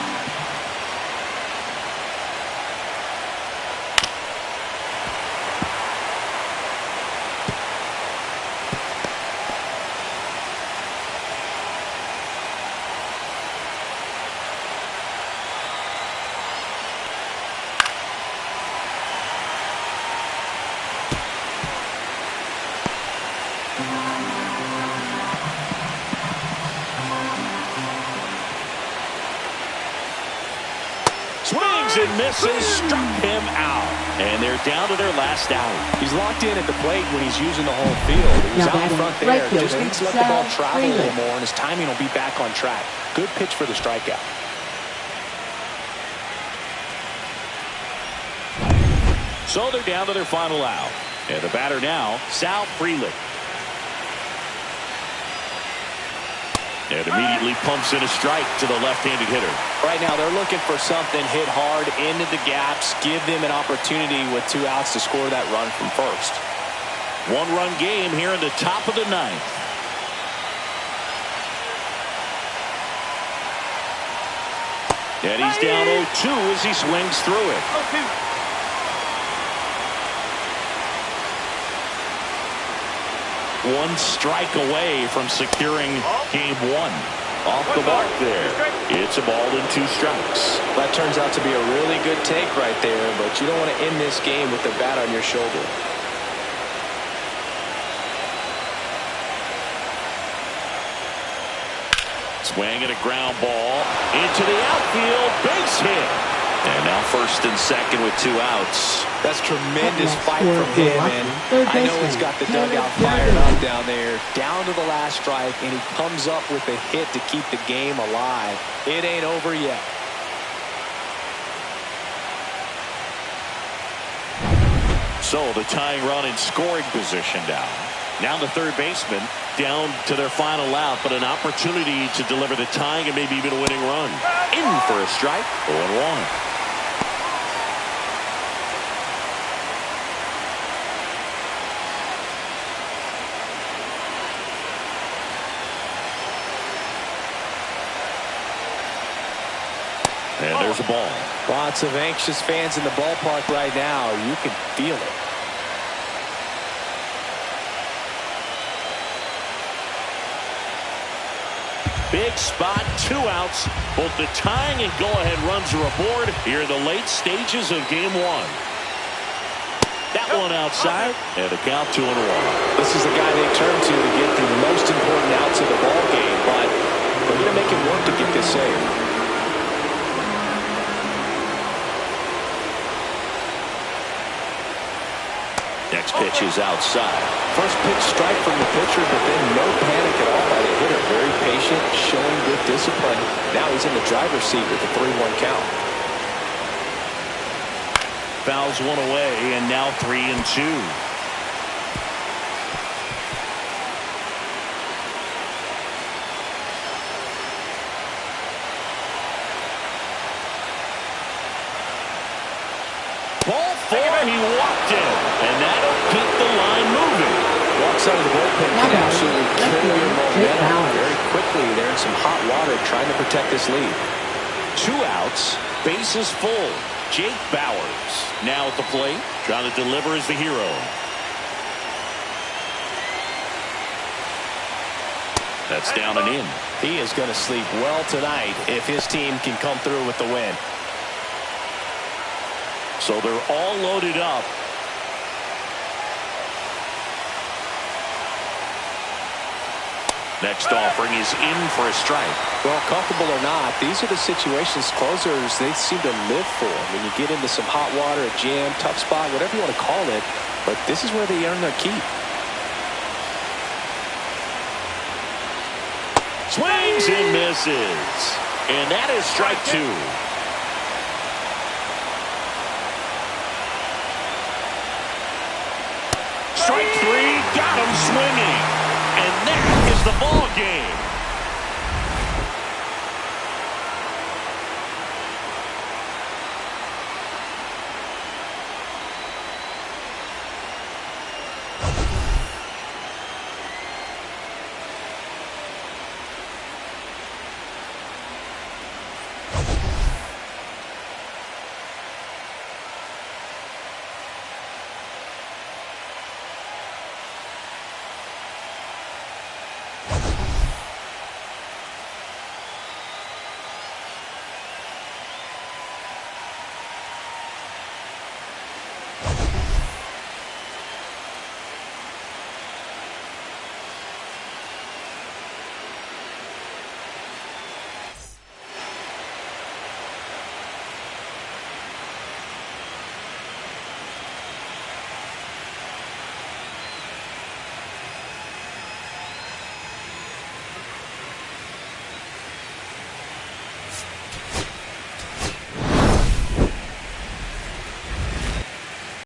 Swings and misses, struck him out. And they're down to their last out. He's locked in at the plate when he's using the whole field. He was out in front there. Just needs to let the ball travel a little more, and his timing will be back on track. Good pitch for the strikeout. So they're down to their final out. And the batter now, Sal Frelick. And immediately pumps in a strike to the left-handed hitter. Right now they're looking for something, hit hard into the gaps, give them an opportunity with 2 outs to score that run from first. 1-run game here in the top of the 9th. And he's down 0-2 as he swings through it. 0-2. One strike away from securing game 1. Off the mark there. It's a ball and 2 strikes. That turns out to be a really good take right there, but you don't want to end this game with the bat on your shoulder. Swing and a ground ball into the outfield. Base hit. And now first and second with 2 outs. That's tremendous fight from him, and I know he's got the dugout fired up down there. Down to the last strike, and he comes up with a hit to keep the game alive. It ain't over yet. So the tying run in scoring position now. Now the third baseman down to their final out, but an opportunity to deliver the tying and maybe even a winning run. In for a strike. 0-1. And there's a ball. Lots of anxious fans in the ballpark right now. You can feel it. Big spot, 2 outs. Both the tying and go-ahead runs are aboard here in the late stages of game 1. That one outside, and a count 2-1. This is the guy they turn to get the most important outs of the ball game, but they're going to make him work to get this save. Next pitch is outside. First pitch strike from the pitcher, but then no panic at all by the hitter. Very patient, showing good discipline. Now he's in the driver's seat with the 3-1 count. Fouls one away, and now 3-2. Ball 4, he walked in, and that'll keep the line moving. Walks out of the bullpen can absolutely kill your momentum very quickly. They're in some hot water trying to protect this lead. 2 outs, bases full. Jake Bauers now at the plate, trying to deliver as the hero. That's down and in. He is going to sleep well tonight if his team can come through with the win. So they're all loaded up. Next offering is in for a strike. Well, comfortable or not, these are the situations closers they seem to live for. When you get into some hot water, a jam, tough spot, whatever you want to call it, but this is where they earn their keep. Swings and misses. And that is strike 2. Strike 3, got him swinging. And that is the ball game.